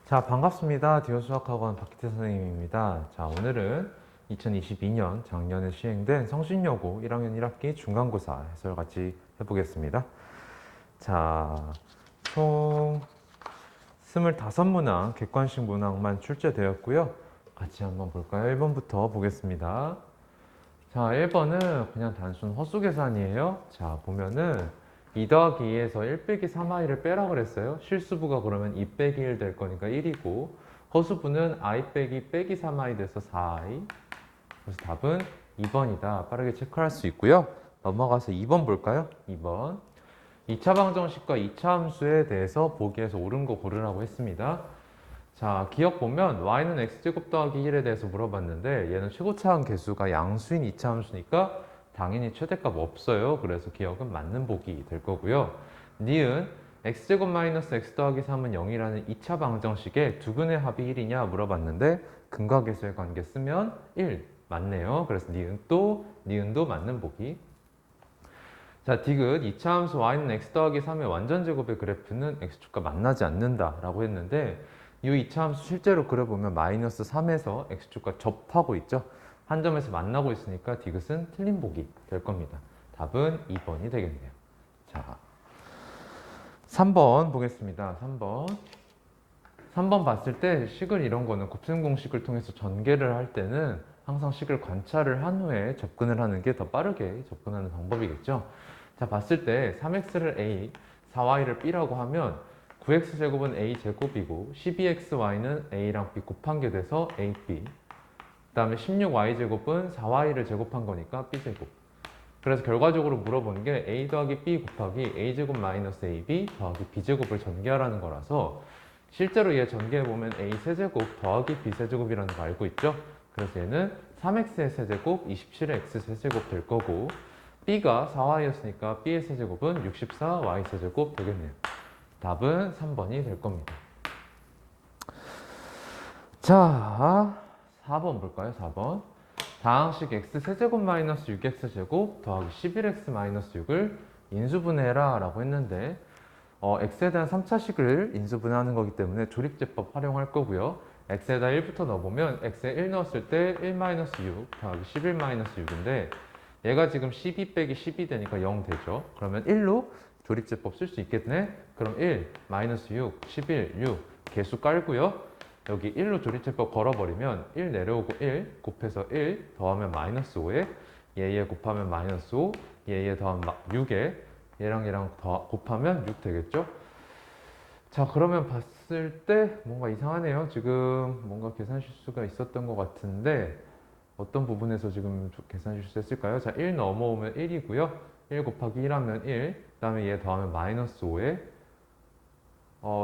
자, 반갑습니다. 디오 수학학원 박기태 선생님입니다. 자, 오늘은 2022년 작년에 시행된 성신여고 1학년 1학기 중간고사 해설 같이 해보겠습니다. 자, 총 25문항, 객관식 문항만 출제되었고요. 같이 한번 볼까요? 1번부터 보겠습니다. 자, 1번은 그냥 단순 허수 계산이에요. 자, 보면은 2 더하기 2에서 1 빼기 3i를 빼라 그랬어요. 실수부가 그러면 2 빼기 1 될 거니까 1이고, 허수부는 i 빼기 빼기 3i 돼서 4i. 그래서 답은 2번이다. 빠르게 체크할 수 있고요. 넘어가서 2번 볼까요? 2번. 2차 방정식과 2차 함수에 대해서 보기에서 옳은 거 고르라고 했습니다. 자, 기억 보면 y는 x제곱 더하기 1에 대해서 물어봤는데 얘는 최고차항 계수가 양수인 2차 함수니까 당연히 최대값 없어요. 그래서 기억은 맞는 보기 될 거고요. 니은 x제곱 마이너스 x 더하기 3은 0이라는 2차 방정식에 두근의 합이 1이냐 물어봤는데 근과계수의 관계 쓰면 1 맞네요. 그래서 니은도 맞는 보기. 자, 디귿 2차 함수 y는 x 더하기 3의 완전제곱의 그래프는 x축과 만나지 않는다 라고 했는데 이 2차 함수 실제로 그려보면 마이너스 3에서 x축과 접하고 있죠. 한 점에서 만나고 있으니까 디귿은 틀린 보기 될 겁니다. 답은 2번이 되겠네요. 자, 3번 보겠습니다. 3번 봤을 때 식을 이런 거는 곱셈 공식을 통해서 전개를 할 때는 항상 식을 관찰을 한 후에 접근을 하는 게 더 빠르게 접근하는 방법이겠죠. 자, 봤을 때 3x를 a, 4y를 b라고 하면 9x제곱은 a제곱이고 12xy는 a랑 b 곱한 게 돼서 ab. 그 다음에 16y제곱은 4y를 제곱한 거니까 b제곱. 그래서 결과적으로 물어보는 게 a 더하기 b 곱하기 a제곱 마이너스 ab 더하기 b제곱을 전개하라는 거라서 실제로 얘 전개해보면 a 세제곱 더하기 b 세제곱이라는 거 알고 있죠? 그래서 얘는 3x의 세제곱 27의 x 세제곱 될 거고 b가 4y였으니까 b의 세제곱은 64y 세제곱 되겠네요. 답은 3번이 될 겁니다. 자, 4번 볼까요? 4번. 다항식 x 세제곱 마이너스 6x 제곱 더하기 11x 마이너스 6을 인수분해해라 라고 했는데 x에 대한 3차식을 인수분해하는 거기 때문에 조립제법 활용할 거고요. x에다 1부터 넣어보면 x에 1 넣었을 때 1-6 더하기 11-6인데 얘가 지금 12 빼기 12 되니까 0 되죠. 그러면 1로 조립제법 쓸 수 있겠네? 그럼 1, 마이너스 6, 11, 6 개수 깔고요. 여기 1로 조립제법 걸어버리면 1 내려오고 1 곱해서 1 더하면 마이너스 5에 얘 곱하면 마이너스 5, 얘 더하면 6에 얘랑 곱하면 6 되겠죠? 자, 그러면 봤을 때 뭔가 이상하네요. 지금 뭔가 계산 실수가 있었던 것 같은데 어떤 부분에서 지금 계산 실수했을까요? 자, 1 넘어오면 1이고요. 1 곱하기 1 하면 1, 그 다음에 얘 더하면 마이너스 5에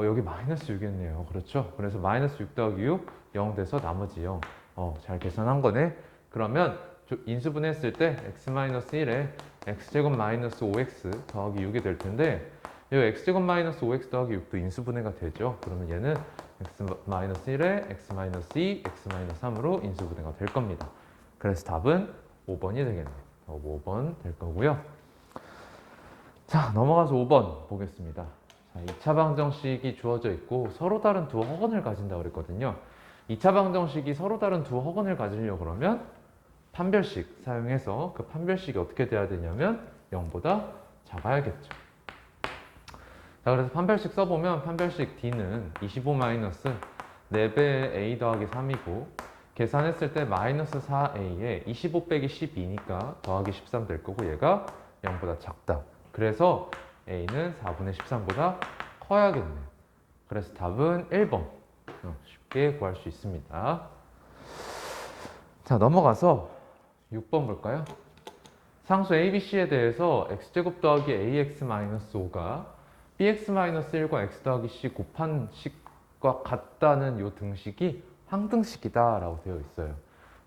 여기 마이너스 6이었네요. 그렇죠? 그래서 마이너스 6 더하기 6, 0 돼서 나머지 0. 잘 계산한 거네. 그러면 인수분해했을 때 x-1에 x제곱 마이너스 5x 더하기 6이 될 텐데 이 x제곱 마이너스 5x 더하기 6도 인수분해가 되죠. 그러면 얘는 x-1에 x-2, x-3으로 인수분해가 될 겁니다. 그래서 답은 5번이 되겠네요. 5번 될 거고요. 자, 넘어가서 5번 보겠습니다. 자, 2차 방정식이 주어져 있고 서로 다른 두 허근을 가진다고 그랬거든요. 2차 방정식이 서로 다른 두 허근을 가지려고 그러면 판별식 사용해서 그 판별식이 어떻게 돼야 되냐면 0보다 작아야겠죠. 자, 그래서 판별식 써보면 판별식 D는 25-4배의 A 더하기 3이고 계산했을 때 마이너스 4A에 25 빼기 12니까 더하기 13 될 거고 얘가 0보다 작다. 그래서 A는 4분의 13보다 커야겠네요. 그래서 답은 1번. 쉽게 구할 수 있습니다. 자, 넘어가서 6번 볼까요? 상수 ABC에 대해서 x제곱 더하기 ax-5가 bx-1과 x 더하기 c 곱한 식과 같다는 이 등식이 항등식이다 라고 되어 있어요.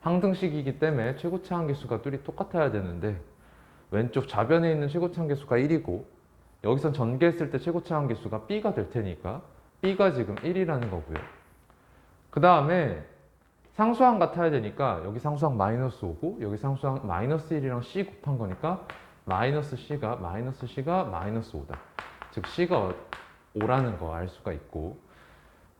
항등식이기 때문에 최고차항 계수가 둘이 똑같아야 되는데 왼쪽 좌변에 있는 최고차항 계수가 1이고 여기선 전개했을 때 최고차항 계수가 b가 될 테니까 b가 지금 1이라는 거고요. 그 다음에 상수항 같아야 되니까 여기 상수항 마이너스 5고 여기 상수항 마이너스 1이랑 c 곱한 거니까 마이너스 c가 마이너스 5다. 즉 c가 5라는 거 알 수가 있고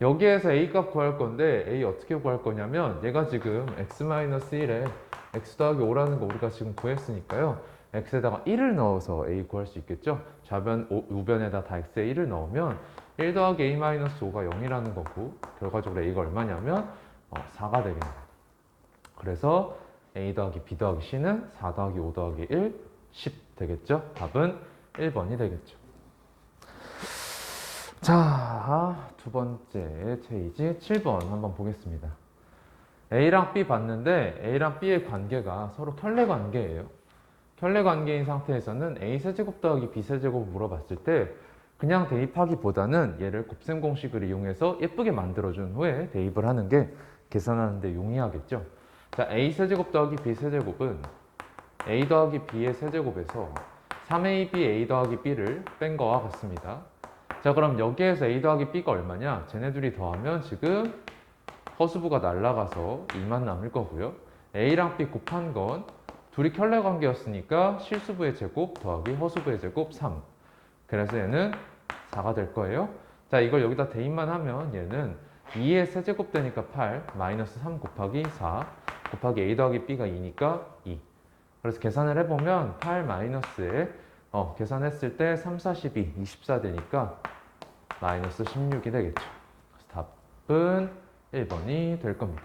여기에서 a 값 구할 건데 a 어떻게 구할 거냐면 얘가 지금 x-1에 x 더하기 5라는 거 우리가 지금 구했으니까요. x에다가 1을 넣어서 a 구할 수 있겠죠. 좌변, 우변에다 다 x에 1을 넣으면 1 더하기 a-5가 0이라는 거고 결과적으로 a가 얼마냐면 4가 되겠네요. 그래서 a 더하기 b 더하기 c는 4 더하기 5 더하기 1, 10 되겠죠. 답은 1번이 되겠죠. 자, 두 번째 페이지 7번 한번 보겠습니다. A랑 B 봤는데 A랑 B의 관계가 서로 켤레 관계예요. 켤레 관계인 상태에서는 A 세제곱 더하기 B 세제곱을 물어봤을 때 그냥 대입하기보다는 얘를 곱셈 공식을 이용해서 예쁘게 만들어준 후에 대입을 하는 게 계산하는 데 용이하겠죠. 자, A 세제곱 더하기 B 세제곱은 A 더하기 B의 세제곱에서 3AB A 더하기 B를 뺀 거와 같습니다. 자, 그럼 여기에서 A 더하기 B가 얼마냐? 쟤네 둘이 더하면 지금 허수부가 날라가서 2만 남을 거고요. A랑 B 곱한 건 둘이 켤레 관계였으니까 실수부의 제곱 더하기 허수부의 제곱 3. 그래서 얘는 4가 될 거예요. 자, 이걸 여기다 대입만 하면 얘는 2의 세제곱 되니까 8 마이너스 3 곱하기 4 곱하기 A 더하기 B가 2니까 2. 그래서 계산을 해보면 8 마이너스에 계산했을 때 3, 4, 12, 24 되니까 마이너스 16이 되겠죠. 그래서 답은 1번이 될 겁니다.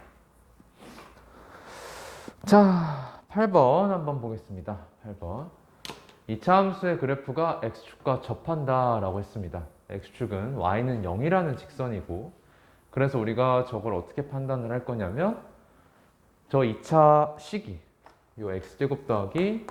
자, 8번 한번 보겠습니다. 8번. 2차 함수의 그래프가 x축과 접한다 라고 했습니다. x축은 y는 0이라는 직선이고 그래서 우리가 저걸 어떻게 판단을 할 거냐면 저 2차 식이 이 x제곱 더하기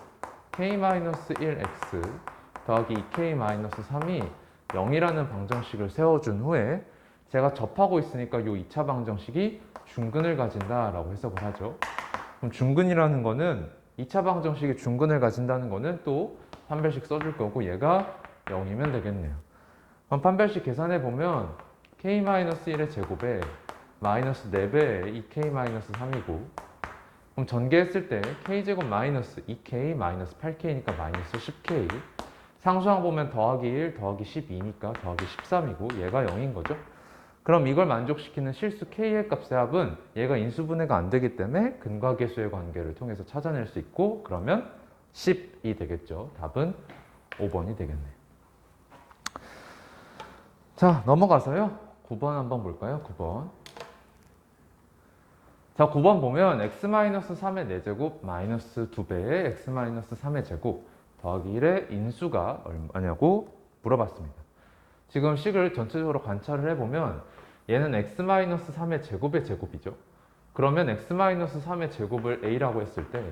k-1x 더하기 2k-3이 0이라는 방정식을 세워준 후에 제가 접하고 있으니까 이 2차 방정식이 중근을 가진다라고 해석을 하죠. 그럼 중근이라는 거는 2차 방정식이 중근을 가진다는 거는 또 판별식 써줄 거고 얘가 0이면 되겠네요. 그럼 판별식 계산해 보면 k-1의 제곱에 마이너스 4배의 2k-3이고 그럼 전개했을 때 k제곱 마이너스 2k 마이너스 8k니까 마이너스 10k 상수항 보면 더하기 1 더하기 12니까 더하기 13이고 얘가 0인 거죠. 그럼 이걸 만족시키는 실수 k의 값의 합은 얘가 인수분해가 안 되기 때문에 근과 계수의 관계를 통해서 찾아낼 수 있고 그러면 10이 되겠죠. 답은 5번이 되겠네요. 자, 넘어가서요. 9번 한번 볼까요? 9번. 자, 9번 보면 x-3의 4제곱 마이너스 2배의 x-3의 제곱 더하기 1의 인수가 얼마냐고 물어봤습니다. 지금 식을 전체적으로 관찰을 해보면 얘는 x-3의 제곱의 제곱이죠. 그러면 x-3의 제곱을 a라고 했을 때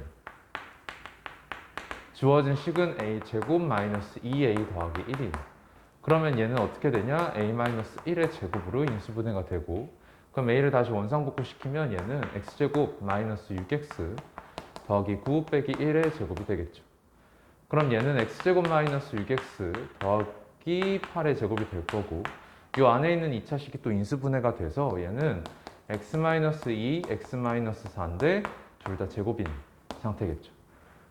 주어진 식은 a 제곱 마이너스 2a 더하기 1이에요. 그러면 얘는 어떻게 되냐? a-1의 제곱으로 인수분해가 되고 그럼 a를 다시 원상복구시키면 얘는 x제곱 마이너스 6x 더하기 9 빼기 1의 제곱이 되겠죠. 그럼 얘는 x제곱 마이너스 6x 더하기 8의 제곱이 될 거고 이 안에 있는 2차식이 또 인수분해가 돼서 얘는 x-2, x-4인데 둘 다 제곱인 상태겠죠.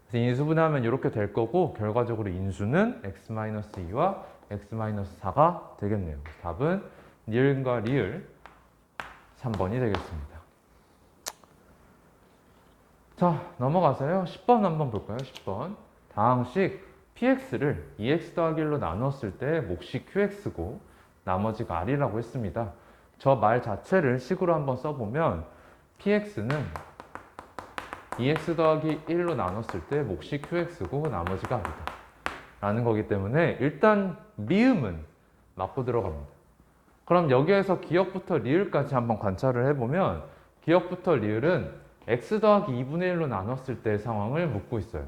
그래서 인수분해하면 이렇게 될 거고 결과적으로 인수는 x-2와 x-4가 되겠네요. 답은 니을과 리을 3번이 되겠습니다. 자, 넘어가서요. 10번 한번 볼까요? 10번. 다항식 px를 2x 더하기 1로 나눴을 때 몫이 qx고 나머지가 r이라고 했습니다. 저 말 자체를 식으로 한번 써보면 px는 2x 더하기 1로 나눴을 때 몫이 qx고 나머지가 r이다 라는 거기 때문에 일단 미음은 맞고 들어갑니다. 그럼 여기에서 기역부터 리을까지 한번 관찰을 해보면 기역부터 리을은 x 더하기 2분의 1로 나눴을 때의 상황을 묻고 있어요.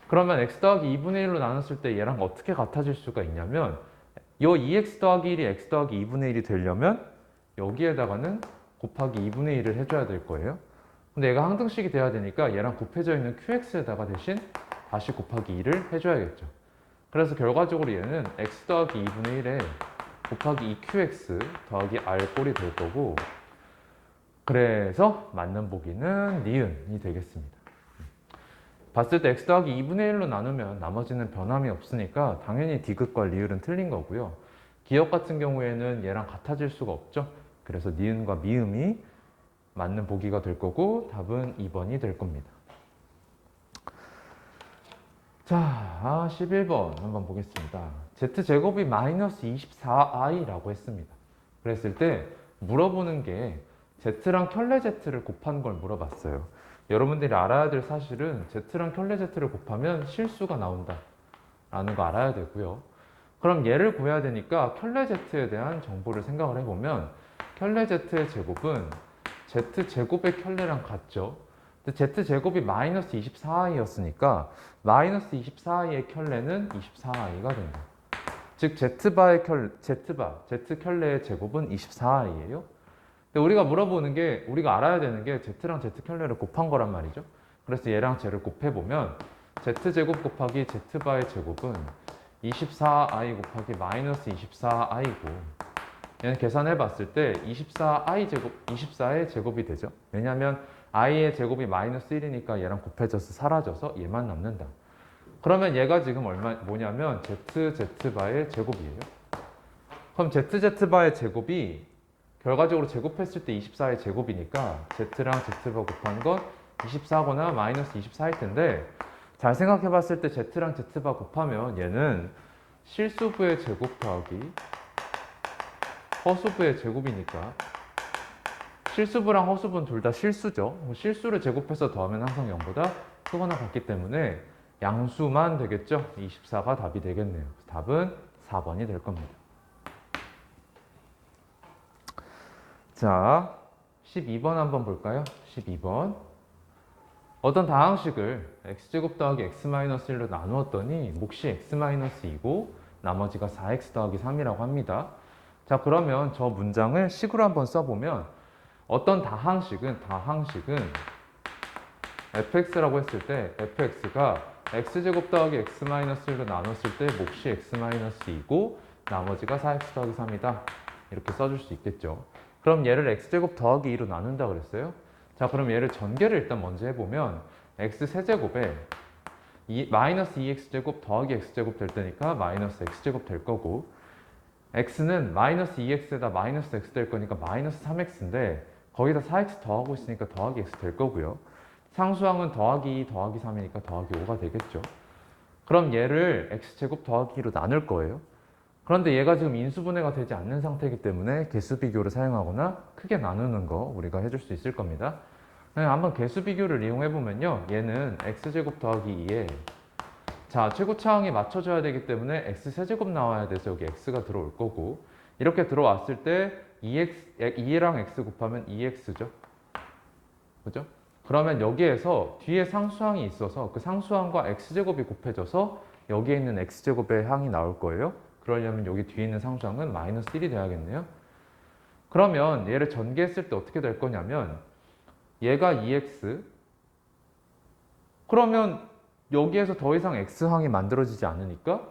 그러면 x 더하기 2분의 1로 나눴을 때 얘랑 어떻게 같아질 수가 있냐면 이 2x 더하기 1이 x 더하기 2분의 1이 되려면 여기에다가는 곱하기 2분의 1을 해줘야 될 거예요. 근데 얘가 항등식이 돼야 되니까 얘랑 곱해져 있는 qx에다가 대신 다시 곱하기 2를 해줘야겠죠. 그래서 결과적으로 얘는 x 더하기 2분의 1에 곱하기 2qx 더하기 r 꼴이 될 거고 그래서 맞는 보기는 니은이 되겠습니다. 봤을 때 x 더하기 2분의 1로 나누면 나머지는 변함이 없으니까 당연히 디귿과 리을은 틀린 거고요. 기억 같은 경우에는 얘랑 같아질 수가 없죠. 그래서 니은과 미음이 맞는 보기가 될 거고 답은 2번이 될 겁니다. 자, 11번 한번 보겠습니다. z제곱이 마이너스 24i라고 했습니다. 그랬을 때 물어보는 게 z랑 켤레 z를 곱한 걸 물어봤어요. 여러분들이 알아야 될 사실은 z랑 켤레 z를 곱하면 실수가 나온다 라는 거 알아야 되고요. 그럼 얘를 구해야 되니까 켤레 z에 대한 정보를 생각을 해보면 켤레 z의 제곱은 z제곱의 켤레랑 같죠. 근데 z제곱이 마이너스 24i였으니까 마이너스 24i의 켤레는 24i가 된다. 즉 z바의 z켤레의 제곱은 24i예요. 근데 우리가 물어보는 게 우리가 알아야 되는 게 z랑 z 켤레를 곱한 거란 말이죠. 그래서 얘랑 쟤를 곱해보면 z제곱 곱하기 z바의 제곱은 24i 곱하기 마이너스 24i고 얘는 계산해 봤을 때 24i 제곱, 24의 제곱이 되죠. 왜냐하면 i의 제곱이 마이너스 1이니까 얘랑 곱해져서 사라져서 얘만 남는다. 그러면 얘가 지금 뭐냐면 z바의 제곱이에요. 그럼 z바의 제곱이 결과적으로 제곱했을 때 24의 제곱이니까 z랑 z바 곱한 건 24거나 마이너스 24일 텐데 잘 생각해 봤을 때 z랑 z바 곱하면 얘는 실수부의 제곱 더하기 허수부의 제곱이니까 실수부랑 허수부는 둘 다 실수죠. 실수를 제곱해서 더하면 항상 0보다 크거나 같기 때문에 양수만 되겠죠. 24가 답이 되겠네요. 답은 4번이 될 겁니다. 자, 12번 한번 볼까요? 12번. 어떤 다항식을 x제곱 더하기 x-1로 나누었더니 몫이 x-2고 나머지가 4x 더하기 3이라고 합니다. 자, 그러면 저 문장을 식으로 한번 써보면 어떤 다항식은 fx라고 했을 때 fx가 x제곱 더하기 x-1로 나눴을 때 몫이 x-2고 나머지가 4x 더하기 3이다. 이렇게 써줄 수 있겠죠. 그럼 얘를 x제곱 더하기 2로 나눈다 그랬어요. 자, 그럼 얘를 전개를 일단 먼저 해보면 x 세제곱에 마이너스 2x제곱 더하기 x제곱 될 때니까 마이너스 x제곱 될 거고 x는 마이너스 2x에다 마이너스 x 될 거니까 마이너스 3x인데 거기다 4x 더하고 있으니까 더하기 x 될 거고요. 상수항은 더하기 2 더하기 3이니까 더하기 5가 되겠죠. 그럼 얘를 x제곱 더하기 2로 나눌 거예요. 그런데 얘가 지금 인수분해가 되지 않는 상태이기 때문에 개수비교를 사용하거나 크게 나누는 거 우리가 해줄 수 있을 겁니다. 한번 개수비교를 이용해보면요. 얘는 x제곱 더하기 2에 자, 최고차항이 맞춰져야 되기 때문에 x세제곱 나와야 돼서 여기 x가 들어올 거고 이렇게 들어왔을 때 2랑 x 곱하면 2x죠. 그죠? 그러면 여기에서 뒤에 상수항이 있어서 그 상수항과 x제곱이 곱해져서 여기에 있는 x제곱의 항이 나올 거예요. 그러려면 여기 뒤에 있는 상수항은 마이너스 1이 돼야겠네요. 그러면 얘를 전개했을 때 어떻게 될 거냐면 얘가 2x 그러면 여기에서 더 이상 x항이 만들어지지 않으니까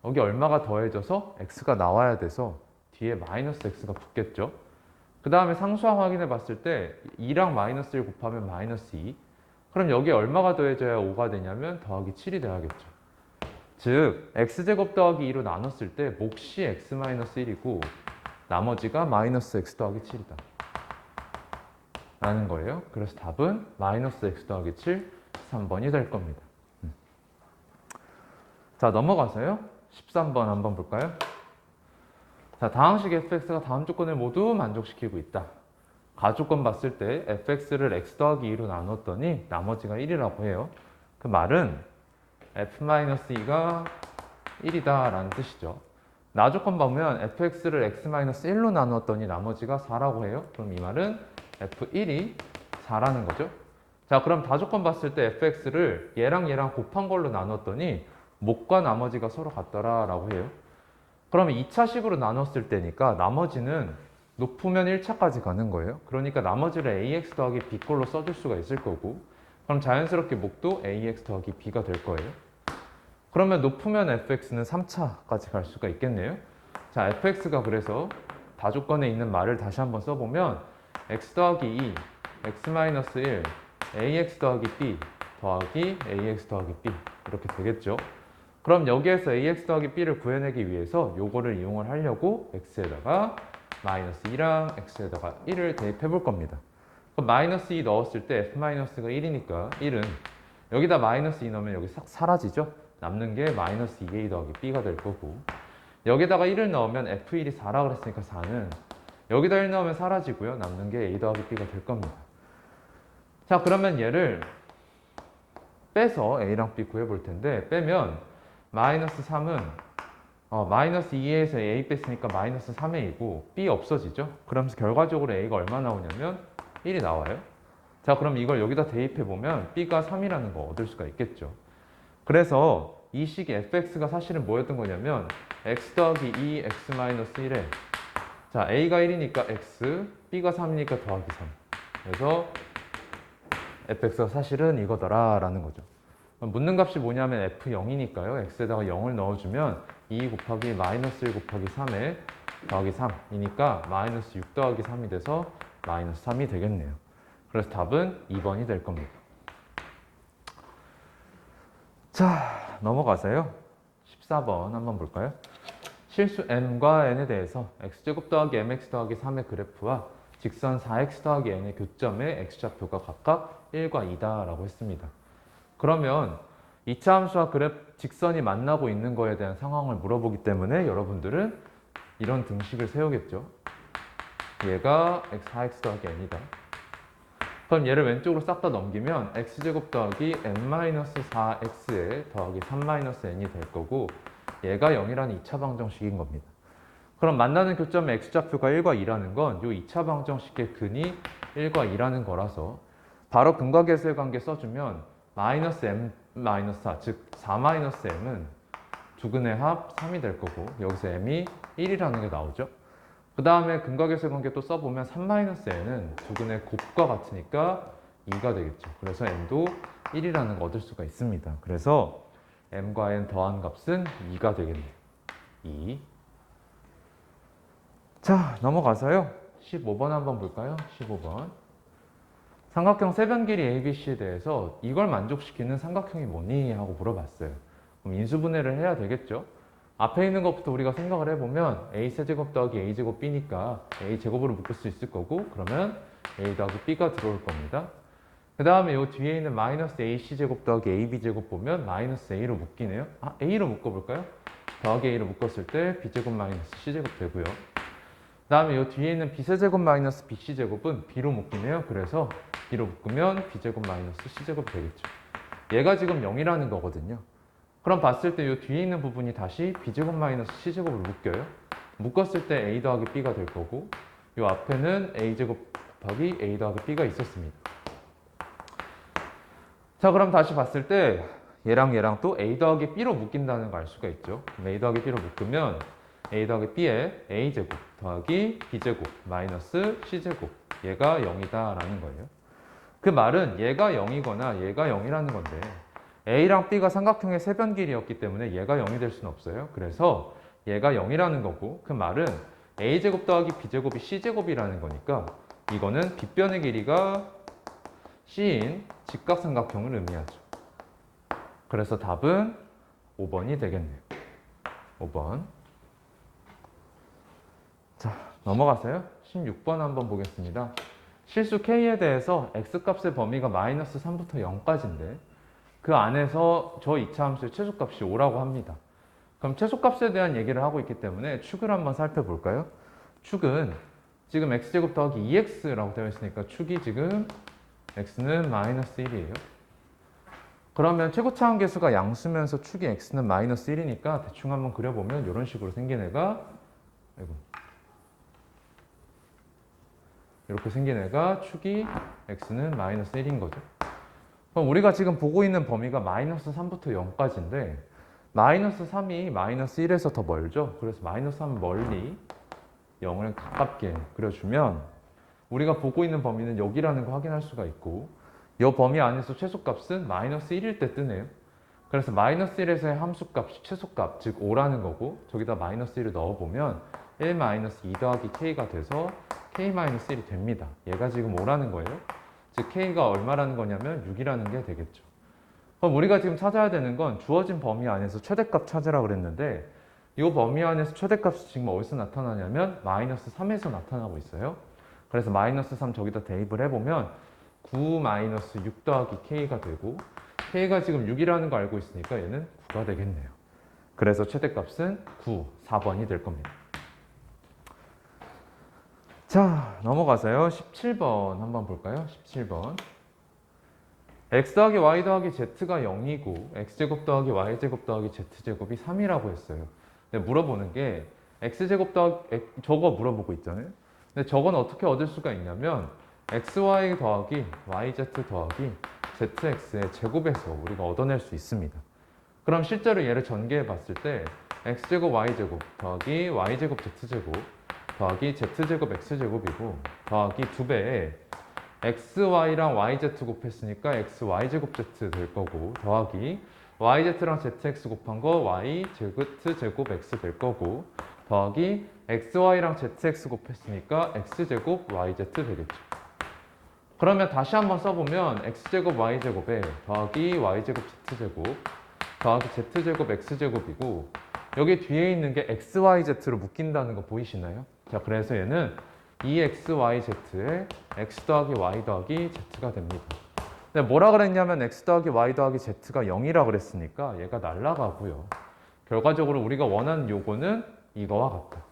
여기 얼마가 더해져서 x가 나와야 돼서 뒤에 마이너스 x가 붙겠죠. 그 다음에 상수항 확인해 봤을 때 2랑 마이너스 1 곱하면 마이너스 2 그럼 여기에 얼마가 더해져야 5가 되냐면 더하기 7이 돼야겠죠. 즉 x제곱 더하기 2로 나눴을 때 몫이 x-1이고 나머지가 마이너스 x 더하기 7이다 라는 거예요. 그래서 답은 마이너스 x 더하기 7 3번이 될 겁니다. 자, 넘어가서요 13번 한번 볼까요? 자, 다항식 fx가 다음 조건을 모두 만족시키고 있다. 가조건 봤을 때 fx를 x 더하기 2로 나눴더니 나머지가 1이라고 해요. 그 말은 f-2가 1이다 라는 뜻이죠. 나조건 보면 fx를 x-1로 나누었더니 나머지가 4라고 해요. 그럼 이 말은 f1이 4라는 거죠. 자, 그럼 다조건 봤을 때 fx를 얘랑 곱한 걸로 나눴더니 몫과 나머지가 서로 같더라 라고 해요. 그러면 2차식으로 나눴을 때니까 나머지는 높으면 1차까지 가는 거예요. 그러니까 나머지를 ax 더하기 b꼴로 써줄 수가 있을 거고 그럼 자연스럽게 몫도 ax 더하기 b가 될 거예요. 그러면 높으면 fx는 3차까지 갈 수가 있겠네요. 자, fx가 그래서 다조건에 있는 말을 다시 한번 써보면 x 더하기 2, x-1, ax 더하기 b 더하기 ax 더하기 b 이렇게 되겠죠. 그럼 여기에서 ax 더하기 b를 구해내기 위해서 요거를 이용을 하려고 x에다가 마이너스 2랑 x에다가 1을 대입해 볼 겁니다. 그럼 마이너스 2 넣었을 때 f 마이너스가 1이니까 1은 여기다 마이너스 2 넣으면 여기 싹 사라지죠? 남는 게 마이너스 2a 더하기 b가 될 거고, 여기다가 1을 넣으면 f1이 4라 그랬으니까 4는 여기다 1 넣으면 사라지고요. 남는 게 a 더하기 b가 될 겁니다. 자, 그러면 얘를 빼서 a랑 b 구해 볼 텐데, 빼면 마이너스 3은 마이너스 2에서 a 뺐으니까 마이너스 3a이고 b 없어지죠? 그러면서 결과적으로 a가 얼마 나오냐면 1이 나와요. 자, 그럼 이걸 여기다 대입해 보면 b가 3이라는 거 얻을 수가 있겠죠. 그래서 이 식이 fx가 사실은 뭐였던 거냐면 x 더하기 2x 마이너스 1에, 자, a가 1이니까 x, b가 3이니까 더하기 3. 그래서 fx가 사실은 이거더라 라는 거죠. 묻는 값이 뭐냐면 f0이니까요. x에다가 0을 넣어주면 2 곱하기 마이너스 1 곱하기 3에 더하기 3이니까 마이너스 6 더하기 3이 돼서 마이너스 3이 되겠네요. 그래서 답은 2번이 될 겁니다. 자, 넘어가서요. 14번 한번 볼까요? 실수 m과 n에 대해서 x제곱 더하기 mx 더하기 3의 그래프와 직선 4x 더하기 n의 교점의 x좌표가 각각 1과 2다 라고 했습니다. 그러면 2차 함수와 직선이 만나고 있는 거에 대한 상황을 물어보기 때문에 여러분들은 이런 등식을 세우겠죠. 얘가 4x 더하기 n이다. 그럼 얘를 왼쪽으로 싹 다 넘기면 x제곱 더하기 n-4x에 더하기 3-n이 될 거고, 얘가 0이라는 2차 방정식인 겁니다. 그럼 만나는 교점의 x좌표가 1과 2라는 건 이 2차 방정식의 근이 1과 2라는 거라서 바로 근과 계수의 관계 써주면 마이너스 m 마이너스 4, 즉 4-m은 두 근의 합 3이 될 거고, 여기서 m이 1이라는 게 나오죠. 그 다음에 근과 계수의 관계 또 써보면 3-n은 두 근의 곱과 같으니까 2가 되겠죠. 그래서 m도 1이라는 거 얻을 수가 있습니다. 그래서 m과 n 더한 값은 2가 되겠네요. 2. 자, 넘어가서요. 15번 한번 볼까요? 15번. 삼각형 세변 길이 ABC에 대해서 이걸 만족시키는 삼각형이 뭐니? 하고 물어봤어요. 그럼 인수분해를 해야 되겠죠? 앞에 있는 것부터 우리가 생각을 해보면 a세제곱 더하기 a제곱 b니까 a제곱으로 묶을 수 있을 거고, 그러면 a 더하기 b가 들어올 겁니다. 그 다음에 이 뒤에 있는 마이너스 ac제곱 더하기 ab제곱 보면 마이너스 a로 묶이네요. a로 묶어볼까요? 더하기 a로 묶었을 때 b제곱 마이너스 c제곱 되고요. 그 다음에 이 뒤에 있는 b세제곱 마이너스 bc제곱은 b로 묶이네요. 그래서 b로 묶으면 b제곱 마이너스 c제곱 되겠죠. 얘가 지금 0이라는 거거든요. 그럼 봤을 때 이 뒤에 있는 부분이 다시 b제곱 마이너스 c제곱으로 묶여요. 묶었을 때 a 더하기 b가 될 거고, 이 앞에는 a제곱 곱하기 a 더하기 b가 있었습니다. 자, 그럼 다시 봤을 때 얘랑 얘랑 또 a 더하기 b로 묶인다는 걸 알 수가 있죠. 그럼 a 더하기 b로 묶으면 a 더하기 b에 a제곱 더하기 b제곱 마이너스 c제곱, 얘가 0이다 라는 거예요. 그 말은 얘가 0이거나 얘가 0이라는 건데 a랑 b가 삼각형의 세변 길이였기 때문에 얘가 0이 될 수는 없어요. 그래서 얘가 0이라는 거고, 그 말은 a제곱 더하기 b제곱이 c제곱이라는 거니까 이거는 빗변의 길이가 c인 직각삼각형을 의미하죠. 그래서 답은 5번이 되겠네요. 5번. 자, 넘어가서요. 16번 한번 보겠습니다. 실수 k에 대해서 x값의 범위가 마이너스 3부터 0까지인데 그 안에서 저 2차 함수의 최소값이 5라고 합니다. 그럼 최소값에 대한 얘기를 하고 있기 때문에 축을 한번 살펴볼까요? 축은 지금 x제곱 더하기 2x라고 되어 있으니까 축이 지금 x는 마이너스 1이에요. 그러면 최고차원 계수가 양수면서 축이 x는 마이너스 1이니까 대충 한번 그려보면 이런 식으로 생긴 애가, 이렇게 생긴 애가 축이 x는 마이너스 1인 거죠. 그럼 우리가 지금 보고 있는 범위가 마이너스 3부터 0까지인데 마이너스 3이 마이너스 1에서 더 멀죠. 그래서 마이너스 3은 멀리 0을 가깝게 그려주면 우리가 보고 있는 범위는 여기라는 거 확인할 수가 있고, 이 범위 안에서 최소값은 마이너스 1일 때 뜨네요. 그래서 마이너스 1에서의 함수값이 최소값, 즉 5라는 거고, 저기다 마이너스 1을 넣어보면 1 마이너스 2 더하기 k가 돼서 k-1이 됩니다. 얘가 지금 5라는 거예요. 즉 k가 얼마라는 거냐면 6이라는 게 되겠죠. 그럼 우리가 지금 찾아야 되는 건 주어진 범위 안에서 최대값 찾으라 그랬는데 이 범위 안에서 최대값이 지금 어디서 나타나냐면 마이너스 3에서 나타나고 있어요. 그래서 마이너스 3 저기다 대입을 해보면 9 마이너스 6 더하기 k가 되고 k가 지금 6이라는 거 알고 있으니까 얘는 9가 되겠네요. 그래서 최대값은 9, 4번이 될 겁니다. 자, 넘어가서요. 17번 한번 볼까요? 17번. x 더하기 y 더하기 z가 0이고 x제곱 더하기 y제곱 더하기 z제곱이 3이라고 했어요. 근데 물어보는 게 x제곱 더하기 저거 물어보고 있잖아요. 근데 저건 어떻게 얻을 수가 있냐면 xy 더하기 yz 더하기 zx의 제곱에서 우리가 얻어낼 수 있습니다. 그럼 실제로 얘를 전개해 봤을 때 x제곱 y제곱 더하기 y제곱 z제곱 더하기 z제곱 x제곱이고 더하기 2배에 xy랑 yz 곱했으니까 xy제곱 z 될 거고 더하기 yz랑 zx 곱한 거 y제곱 x 될 거고 더하기 xy랑 zx 곱했으니까 x제곱 yz 되겠죠. 그러면 다시 한번 써보면 x제곱 y제곱에 더하기 y제곱 z제곱 더하기 z제곱 x제곱이고 여기 뒤에 있는 게 xyz로 묶인다는 거 보이시나요? 자, 그래서 얘는 2xyz에 x 더하기 y 더하기 z가 됩니다. 근데 뭐라 그랬냐면 x 더하기 y 더하기 z가 0이라 그랬으니까 얘가 날아가고요. 결과적으로 우리가 원하는 요거는 이거와 같다.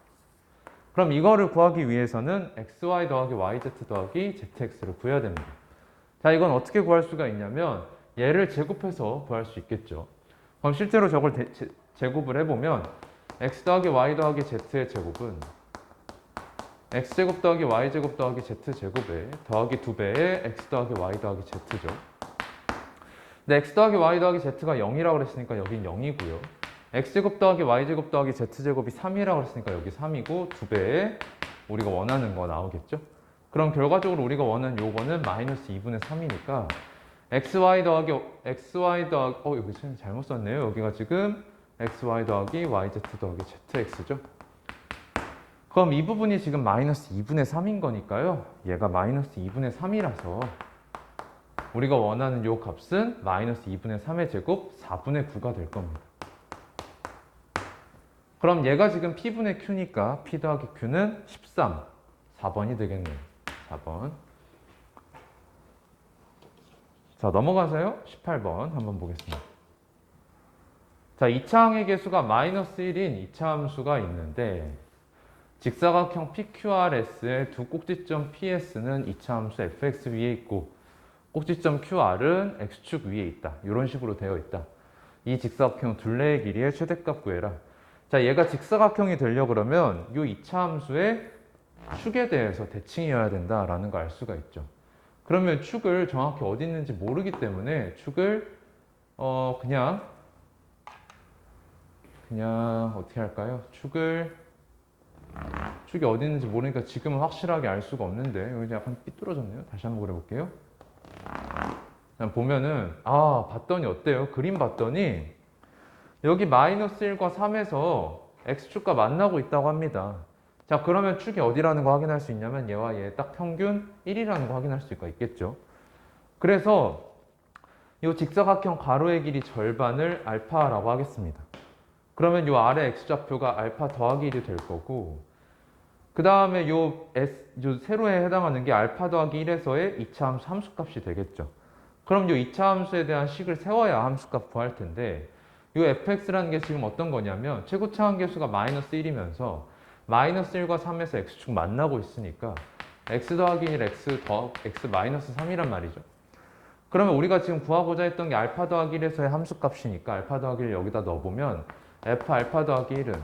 그럼 이거를 구하기 위해서는 xy 더하기 yz 더하기 zx를 구해야 됩니다. 자, 이건 어떻게 구할 수가 있냐면 얘를 제곱해서 구할 수 있겠죠. 그럼 실제로 저걸 제곱을 해보면 x 더하기 y 더하기 z의 제곱은 x제곱 더하기 y제곱 더하기 z제곱에 더하기 2배의 x 더하기 y 더하기 z죠. 근데 x 더하기 y 더하기 z가 0이라고 그랬으니까 여긴 0이고요. x제곱 더하기 y제곱 더하기 z제곱이 3이라고 그랬으니까 여기 3이고 2배의 우리가 원하는 거 나오겠죠. 그럼 결과적으로 우리가 원하는 요거는 마이너스 2분의 3이니까 xy 더하기 여기 지금 잘못 썼네요. 여기가 지금 xy 더하기 yz 더하기 zx죠. 그럼 이 부분이 지금 마이너스 2분의 3인 거니까요. 얘가 마이너스 2분의 3이라서 우리가 원하는 요 값은 마이너스 2분의 3의 제곱 4분의 9가 될 겁니다. 그럼 얘가 지금 p분의 q니까 p 더하기 q는 13, 4번이 되겠네요. 4번. 자, 넘어가서요. 18번 한번 보겠습니다. 자, 2차 항의 개수가 마이너스 1인 2차 함수가 있는데 직사각형 PQRS의 두 꼭지점 PS는 2차 함수 fx 위에 있고 꼭지점 QR은 x축 위에 있다. 이런 식으로 되어 있다. 이 직사각형 둘레의 길이의 최대값 구해라. 자, 얘가 직사각형이 되려고 그러면 이 2차 함수의 축에 대해서 대칭이어야 된다라는 걸 알 수가 있죠. 그러면 축을 정확히 어디 있는지 모르기 때문에 축을 그냥 어떻게 할까요? 축이 어디 있는지 모르니까 지금은 확실하게 알 수가 없는데 여기 약간 삐뚤어졌네요. 다시 한번 그려볼게요. 보면은 봤더니 어때요? 그림 봤더니 여기 마이너스 1과 3에서 x축과 만나고 있다고 합니다. 자, 그러면 축이 어디라는 거 확인할 수 있냐면 얘와 얘 딱 평균 1이라는 거 확인할 수가 있겠죠. 그래서 이 직사각형 가로의 길이 절반을 알파라고 하겠습니다. 그러면 요 아래 x좌표가 알파 더하기 1이 될 거고 그 다음에 요 세로에 해당하는 게 알파 더하기 1에서의 2차 함수 함수값이 되겠죠. 그럼 요 2차 함수에 대한 식을 세워야 함수값 구할 텐데 요 fx라는 게 지금 어떤 거냐면 최고차 함계수가 마이너스 1이면서 마이너스 1과 3에서 x축 만나고 있으니까 x 더하기 1 x 마이너스 3이란 말이죠. 그러면 우리가 지금 구하고자 했던 게 알파 더하기 1에서의 함수값이니까 알파 더하기 1 여기다 넣어보면 f 알파 더하기 1은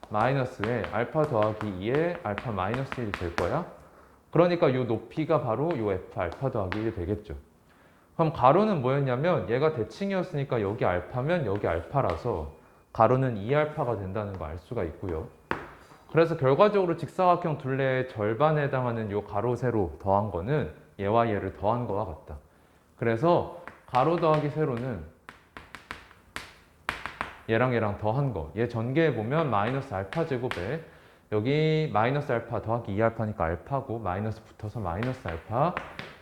마이너스에 알파 더하기 2에 알파 마이너스 1이 될 거야. 그러니까 요 높이가 바로 요 f 알파 더하기 1이 되겠죠. 그럼 가로는 뭐였냐면 얘가 대칭이었으니까 여기 알파면 여기 알파라서 가로는 2알파가 된다는 거 알 수가 있고요. 그래서 결과적으로 직사각형 둘레의 절반에 해당하는 요 가로 세로 더한 거는 얘와 얘를 더한 거와 같다. 그래서 가로 더하기 세로는 얘랑 얘랑 더한 거. 얘 전개해보면 마이너스 알파 제곱에 여기 마이너스 알파 더하기 2알파니까 알파고 마이너스 붙어서 마이너스 알파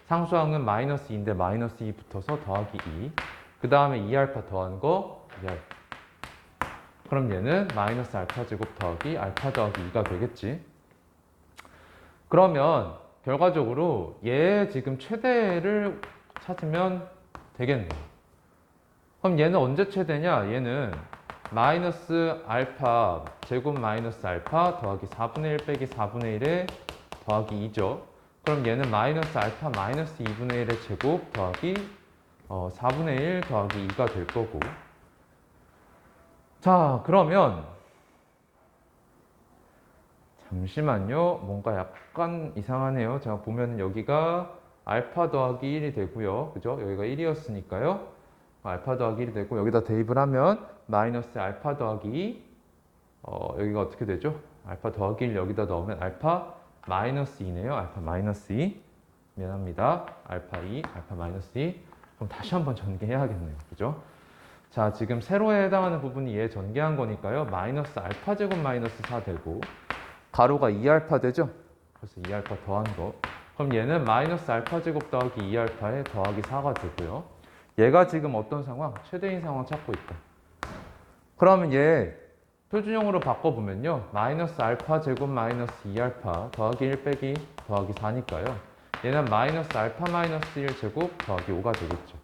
상수항은 마이너스 2인데 마이너스 2 붙어서 더하기 2 그 다음에 2알파 더한 거 2알파. 그럼 얘는 마이너스 알파 제곱 더하기 알파 더하기 2가 되겠지. 그러면 결과적으로 얘 지금 최대를 찾으면 되겠네요. 그럼 얘는 언제 최대냐? 얘는 마이너스 알파 제곱 마이너스 알파 더하기 4분의 1 빼기 4분의 1에 더하기 2죠. 그럼 얘는 마이너스 알파 마이너스 2분의 1의 제곱 더하기 4분의 1 더하기 2가 될 거고. 자, 그러면 잠시만요. 뭔가 약간 이상하네요. 자, 보면 여기가 알파 더하기 1이 되고요. 그죠? 여기가 1이었으니까요. 알파 더하기 1이 되고 여기다 대입을 하면 마이너스 알파 더하기 2 여기가 어떻게 되죠? 알파 더하기 1 여기다 넣으면 알파 마이너스 2네요. 알파 마이너스 2 미안합니다. 알파 2, 알파 마이너스 2 그럼 다시 한번 전개해야겠네요. 그죠? 자, 지금 세로에 해당하는 부분이 얘 전개한 거니까요. 마이너스 알파 제곱 마이너스 4 되고 가로가 2알파 되죠? 그래서 2알파 더한 거. 그럼 얘는 마이너스 알파 제곱 더하기 2알파에 더하기 4가 되고요. 얘가 지금 어떤 상황? 최대인 상황 찾고 있다. 그러면 얘 표준형으로 바꿔보면요. 마이너스 알파 제곱 마이너스 2알파 더하기 1 빼기 더하기 4니까요. 얘는 마이너스 알파 마이너스 1 제곱 더하기 5가 되겠죠.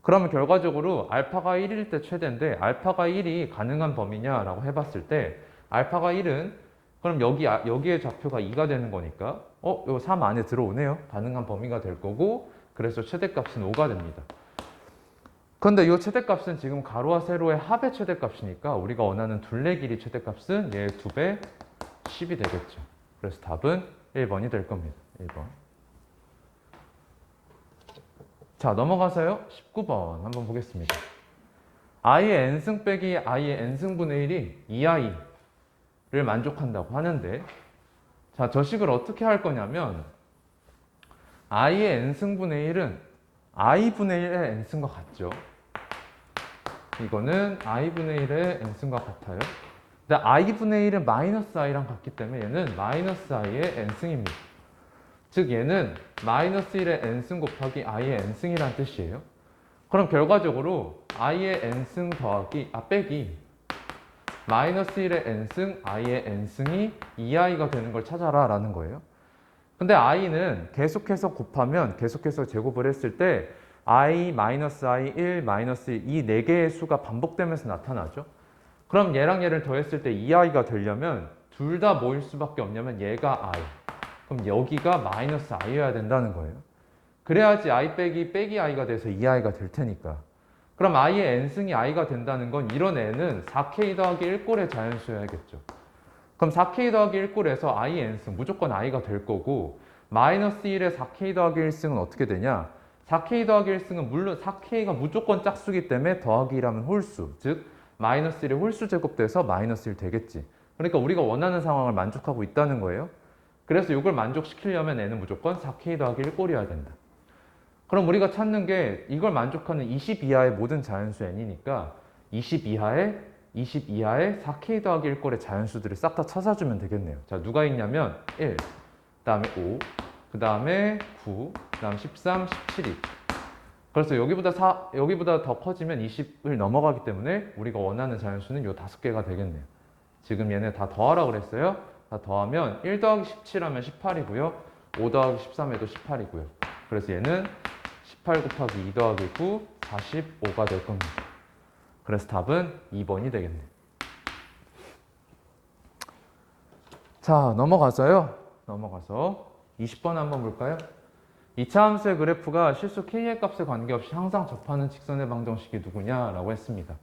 그러면 결과적으로 알파가 1일 때 최대인데 알파가 1이 가능한 범위냐라고 해봤을 때 알파가 1은 그럼 여기에 좌표가 2가 되는 거니까 이거 3 안에 들어오네요. 가능한 범위가 될 거고 그래서 최대값은 5가 됩니다. 그런데 이 최대값은 지금 가로와 세로의 합의 최대값이니까 우리가 원하는 둘레 길이 최대값은 얘의 2배 10이 되겠죠. 그래서 답은 1번이 될 겁니다. 1번. 자, 넘어가서요. 19번 한번 보겠습니다. i의 n승 빼기 i의 n승분의 1이 2i를 만족한다고 하는데 자, 저 식을 어떻게 할 거냐면 i의 n승분의 1은 i분의 1의 n승과 같죠. 이거는 i분의 1의 n승과 같아요. 근데 i분의 1은 마이너스 i랑 같기 때문에 얘는 마이너스 i의 n승입니다. 즉 얘는 마이너스 1의 n승 곱하기 i의 n승이라는 뜻이에요. 그럼 결과적으로 i의 n승 더하기 빼기 마이너스 1의 n승 i의 n승이 2i가 되는 걸 찾아라 라는 거예요. 근데 i는 계속해서 곱하면 계속해서 제곱을 했을 때 i, 마이너스 i, 1, 마이너스 1 이 4개의 수가 반복되면서 나타나죠. 그럼 얘랑 얘를 더했을 때 2i가 되려면 둘 다 뭐일 수밖에 없냐면 얘가 i 그럼 여기가 마이너스 i여야 된다는 거예요. 그래야지 i 빼기 i가 돼서 2i가 될 테니까. 그럼 i의 n승이 i가 된다는 건 이런 n은 4k 더하기 1꼴의 자연수여야겠죠. 그럼 4k 더하기 1꼴에서 i의 n승 무조건 i가 될 거고 마이너스 1의 4k 더하기 1승은 어떻게 되냐? 4k 더하기 1승은 물론 4k가 무조건 짝수기 때문에 더하기 1하면 홀수, 즉 마이너스 1의 홀수 제곱돼서 마이너스 1 되겠지. 그러니까 우리가 원하는 상황을 만족하고 있다는 거예요. 그래서 이걸 만족시키려면 n은 무조건 4k 더하기 1꼴이어야 된다. 그럼 우리가 찾는 게 이걸 만족하는 20 이하의 모든 자연수 n이니까 20 이하의 4k 더하기 1꼴의 자연수들을 싹 다 찾아주면 되겠네요. 자, 누가 있냐면 1, 그 다음에 5, 그 다음에 9, 그 다음 13, 17이. 그래서 여기보다 더 커지면 20을 넘어가기 때문에 우리가 원하는 자연수는 요 5개가 되겠네요. 지금 얘네 다 더하라 그랬어요. 다 더하면 1 더하기 17 하면 18이고요. 5 더하기 13에도 18이고요. 그래서 얘는 18 곱하기 2 더하기 9, 45가 될 겁니다. 그래서 답은 2번이 되겠네요. 자, 넘어가서 20번 한번 볼까요? 2차 함수의 그래프가 실수 k의 값에 관계없이 항상 접하는 직선의 방정식이 누구냐라고 했습니다.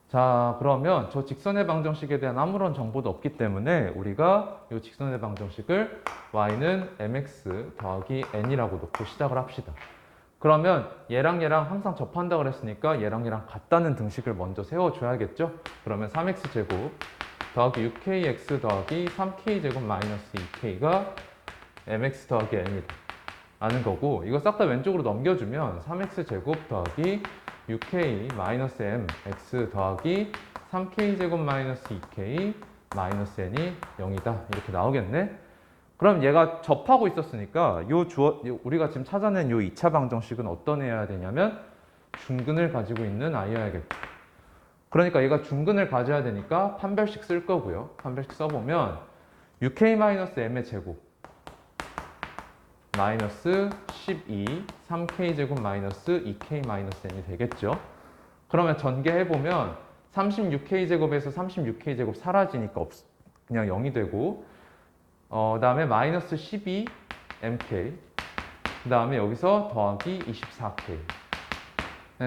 자, 그러면 저 직선의 방정식에 대한 아무런 정보도 없기 때문에 우리가 이 직선의 방정식을 y는 mx 더하기 n이라고 놓고 시작을 합시다. 그러면 얘랑 항상 접한다 그랬으니까 얘랑 같다는 등식을 먼저 세워줘야겠죠? 그러면 3x제곱 더하기 6kx 더하기 3k제곱 마이너스 2k가 mx 더하기 n이다 라는 거고, 이거 싹 다 왼쪽으로 넘겨주면 3x제곱 더하기 6k 마이너스 mx 더하기 3k제곱 마이너스 2k 마이너스 n이 0이다 이렇게 나오겠네. 그럼 얘가 접하고 있었으니까 우리가 지금 찾아낸 요 2차 방정식은 어떤 애여야 되냐면 중근을 가지고 있는 i여야겠죠. 그러니까 얘가 중근을 가져야 되니까 판별식 쓸 거고요. 판별식 써보면 6k-m의 제곱 마이너스 12, 3k제곱 마이너스 2k-n이 되겠죠. 그러면 전개해보면 36k제곱에서 36k제곱 사라지니까 그냥 0이 되고 그 다음에 마이너스 12mk 그 다음에 여기서 더하기 24k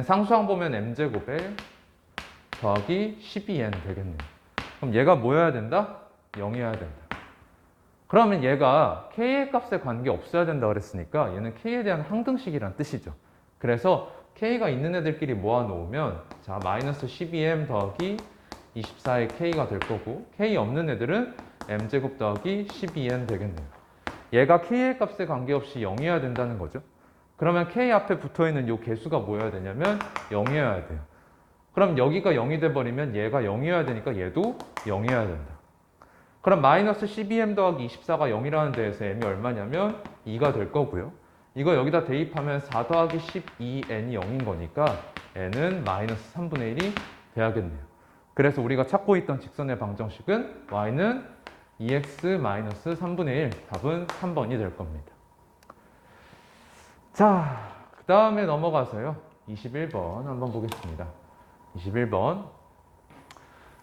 상수항 보면 m제곱에 더하기 12n 되겠네요. 그럼 얘가 뭐여야 된다? 0이어야 된다. 그러면 얘가 k의 값에 관계 없어야 된다 그랬으니까 얘는 k에 대한 항등식이란 뜻이죠. 그래서 k가 있는 애들끼리 모아놓으면 자 마이너스 12m 더하기 24의 k가 될 거고 k 없는 애들은 m제곱 더하기 12n 되겠네요. 얘가 k의 값에 관계없이 0이어야 된다는 거죠. 그러면 k 앞에 붙어있는 이 개수가 뭐여야 되냐면 0이어야 돼요. 그럼 여기가 0이 돼버리면 얘가 0이어야 되니까 얘도 0이어야 된다. 그럼 마이너스 12m 더하기 24가 0이라는 데에서 m이 얼마냐면 2가 될 거고요. 이거 여기다 대입하면 4 더하기 12n이 0인 거니까 n은 마이너스 3분의 1이 돼야겠네요. 그래서 우리가 찾고 있던 직선의 방정식은 y는 2x 마이너스 3분의 1, 답은 3번이 될 겁니다. 자, 그 다음에 넘어가서요. 21번 한번 보겠습니다. 21번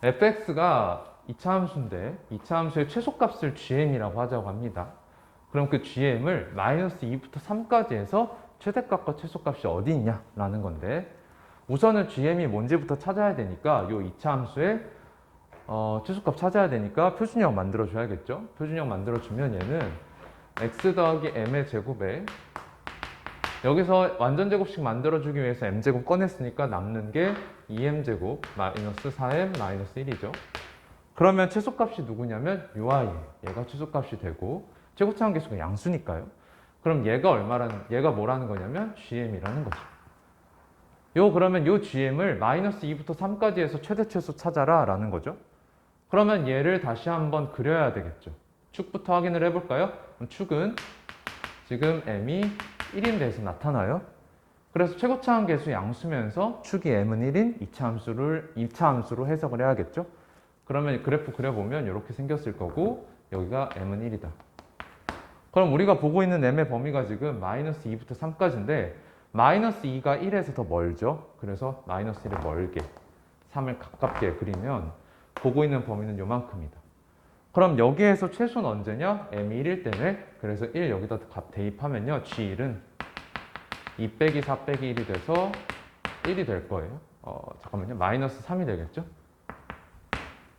fx가 2차 함수인데 2차 함수의 최소값을 gm이라고 하자고 합니다. 그럼 그 gm을 마이너스 2부터 3까지 해서 최대값과 최소값이 어디 있냐라는 건데 우선은 gm이 뭔지부터 찾아야 되니까 이 2차 함수의 최소값 찾아야 되니까 표준형 만들어줘야겠죠. 표준형 만들어주면 얘는 x 더하기 m의 제곱에 여기서 완전제곱식 만들어주기 위해서 m제곱 꺼냈으니까 남는 게 2m제곱 마이너스 4m 마이너스 1이죠. 그러면 최소값이 누구냐면 ui, 얘가 최소값이 되고 최고차원 계수가 양수니까요. 그럼 얘가 뭐라는 거냐면 gm이라는 거죠. 그러면 요 gm을 마이너스 2부터 3까지 해서 최대 최소 찾아라 라는 거죠. 그러면 얘를 다시 한번 그려야 되겠죠. 축부터 확인을 해볼까요? 그럼 축은 지금 m이 1인 데서 나타나요. 그래서 최고차원 계수 양수면서 축이 m은 1인 2차 함수로 해석을 해야겠죠. 그러면 그래프 그려보면 이렇게 생겼을 거고 여기가 m은 1이다. 그럼 우리가 보고 있는 m의 범위가 지금 마이너스 2부터 3까지인데 마이너스 2가 1에서 더 멀죠. 그래서 마이너스 1을 멀게 3을 가깝게 그리면 보고 있는 범위는 요만큼이다. 그럼 여기에서 최소는 언제냐? m이 1일 때문에 그래서 1 여기다 값 대입하면요 g1은 2 빼기 4 빼기 1이 돼서 1이 될 거예요. 잠깐만요. 마이너스 3이 되겠죠?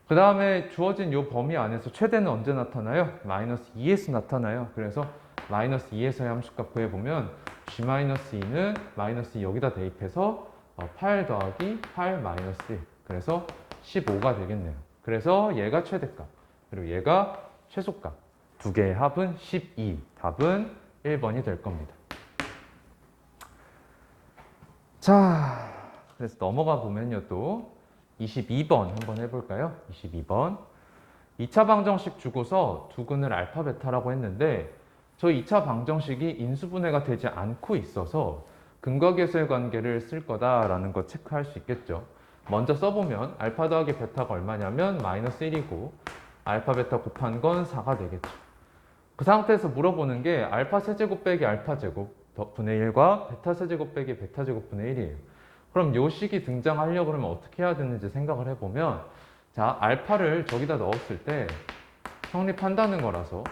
그 다음에 주어진 이 범위 안에서 최대는 언제 나타나요? 마이너스 2에서 나타나요. 그래서 마이너스 2에서의 함수값 구해보면 g-2는 마이너스 2 여기다 대입해서 8 더하기 8 마이너스 1 그래서 15가 되겠네요. 그래서 얘가 최대값 그리고 얘가 최소값 두 개의 합은 12 답은 1번이 될 겁니다. 자, 그래서 넘어가 보면요 또 22번 한번 해볼까요? 22번 2차 방정식 주고서 두근을 알파 베타라고 했는데 저 2차 방정식이 인수분해가 되지 않고 있어서 근거계수의 관계를 쓸 거다라는 거 체크할 수 있겠죠. 먼저 써보면 알파 더하기 베타가 얼마냐면 마이너스 1이고 알파 베타 곱한 건 4가 되겠죠. 그 상태에서 물어보는 게 알파 세제곱 빼기 알파 제곱 분의 1과 베타 세제곱 빼기 베타 제곱 분의 1이에요. 그럼 요 식이 등장하려고 그러면 어떻게 해야 되는지 생각을 해보면 자 알파를 저기다 넣었을 때 성립한다는 거라서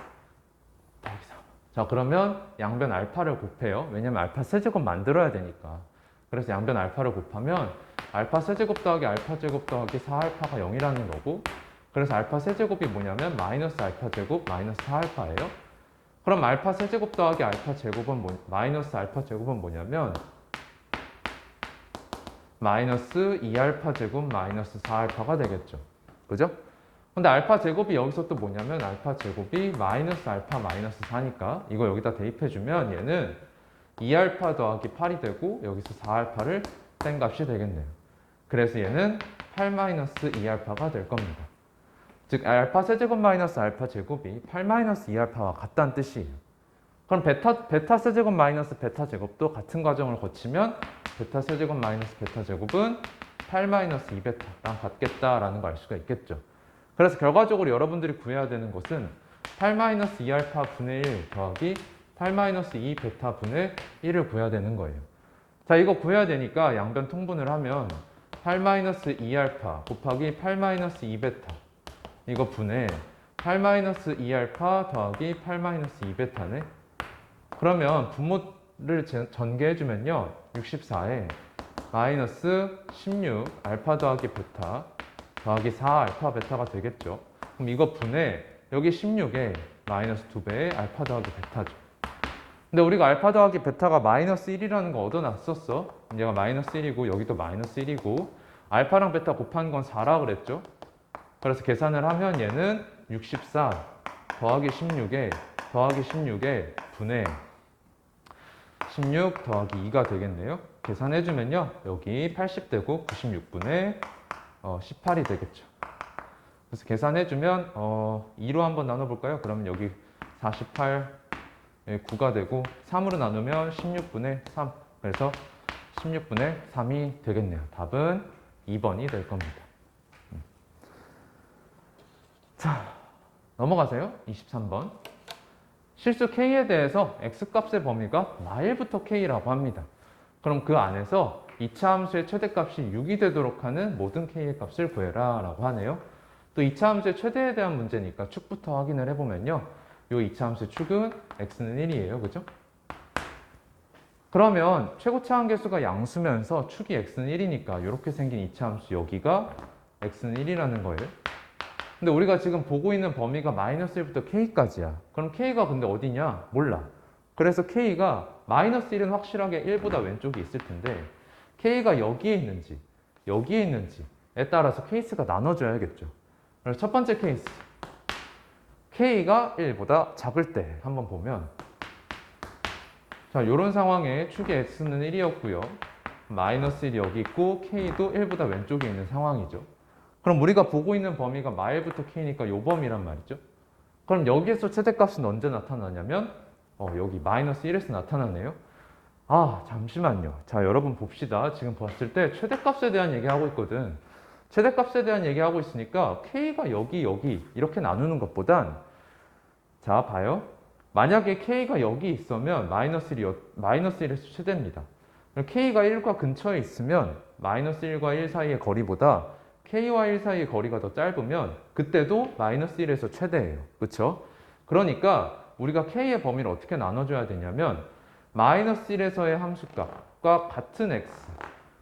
자 그러면 양변 알파를 곱해요. 왜냐면 알파 세제곱 만들어야 되니까. 그래서 양변 알파를 곱하면 알파 세제곱 더하기 알파 제곱 더하기 4알파가 0이라는 거고 그래서 알파 세제곱이 뭐냐면 마이너스 알파 제곱 마이너스 4알파예요. 그럼 알파 세제곱 더하기 알파 제곱은 마이너스 알파 제곱은 뭐냐면 마이너스 2알파 제곱 마이너스 4알파가 되겠죠. 그죠? 근데 알파 제곱이 여기서 또 뭐냐면 알파 제곱이 마이너스 알파 마이너스 4니까 이거 여기다 대입해주면 얘는 2알파 더하기 8이 되고 여기서 4알파를 뺀 값이 되겠네요. 그래서 얘는 8 마이너스 2알파가 될 겁니다. 즉 알파 세제곱 마이너스 알파 제곱이 8 마이너스 2알파와 같다는 뜻이에요. 그럼 베타 세제곱 마이너스 베타 제곱도 같은 과정을 거치면 베타 세제곱 마이너스 베타 제곱은 8 마이너스 2베타랑 같겠다라는 걸 알 수가 있겠죠. 그래서 결과적으로 여러분들이 구해야 되는 것은 8 마이너스 2알파 분의 1 더하기 8 마이너스 2베타 분의 1을 구해야 되는 거예요. 자, 이거 구해야 되니까 양변 통분을 하면 8 마이너스 2알파 곱하기 8 마이너스 2베타 이거 분의 8 마이너스 2알파 더하기 8 마이너스 2베타네. 그러면 분모를 전개해주면요 64에 마이너스 16 알파 더하기 베타 더하기 4 알파 베타가 되겠죠. 그럼 이거 분의 여기 16에 마이너스 2배의 알파 더하기 베타죠. 근데 우리가 알파 더하기 베타가 마이너스 1이라는 거 얻어놨었어. 얘가 마이너스 1이고 여기도 마이너스 1이고 알파랑 베타 곱한 건 4라 그랬죠. 그래서 계산을 하면 얘는 64 더하기 16에 분의 16 더하기 2가 되겠네요. 계산해주면요 여기 80되고 96분의 18이 되겠죠. 그래서 계산해주면 2로 한번 나눠볼까요? 그러면 여기 48 9가 되고 3으로 나누면 16분의 3 그래서 16분의 3이 되겠네요. 답은 2번이 될 겁니다. 자, 넘어가세요. 23번. 실수 K에 대해서 X값의 범위가 마일부터 K라고 합니다. 그럼 그 안에서 2차 함수의 최대값이 6이 되도록 하는 모든 K의 값을 구해라 라고 하네요. 또 2차 함수의 최대에 대한 문제니까 축부터 확인을 해보면요. 요 2차 함수의 축은 X는 1이에요. 그죠? 그러면 최고차 한계수가 양수면서 축이 X는 1이니까 이렇게 생긴 2차 함수 여기가 X는 1이라는 거예요. 근데 우리가 지금 보고 있는 범위가 마이너스 1부터 K까지야. 그럼 K가 근데 어디냐? 몰라. 그래서 K가 마이너스 1은 확실하게 1보다 왼쪽에 있을 텐데 K가 여기에 있는지 여기에 있는지에 따라서 케이스가 나눠져야겠죠. 그래서 첫 번째 케이스 K가 1보다 작을 때 한번 보면 자, 이런 상황에 축의 X는 1이었고요. 마이너스 1이 여기 있고 K도 1보다 왼쪽에 있는 상황이죠. 그럼 우리가 보고 있는 범위가 마일부터 K니까 이 범위란 말이죠. 그럼 여기에서 최대값은 언제 나타나냐면 여기 마이너스 1에서 나타나네요. 아, 잠시만요. 자, 여러분 봅시다. 지금 봤을 때 최대값에 대한 얘기하고 있거든. 최대값에 대한 얘기하고 있으니까 K가 여기 이렇게 나누는 것보단 자, 봐요. 만약에 K가 여기 있으면 마이너스 1에서 최대입니다. K가 1과 근처에 있으면 마이너스 1과 1 사이의 거리보다 K와 1 사이의 거리가 더 짧으면 그때도 마이너스 1에서 최대예요. 그렇죠? 그러니까 우리가 K의 범위를 어떻게 나눠줘야 되냐면 마이너스 1에서의 함수값과 같은 X,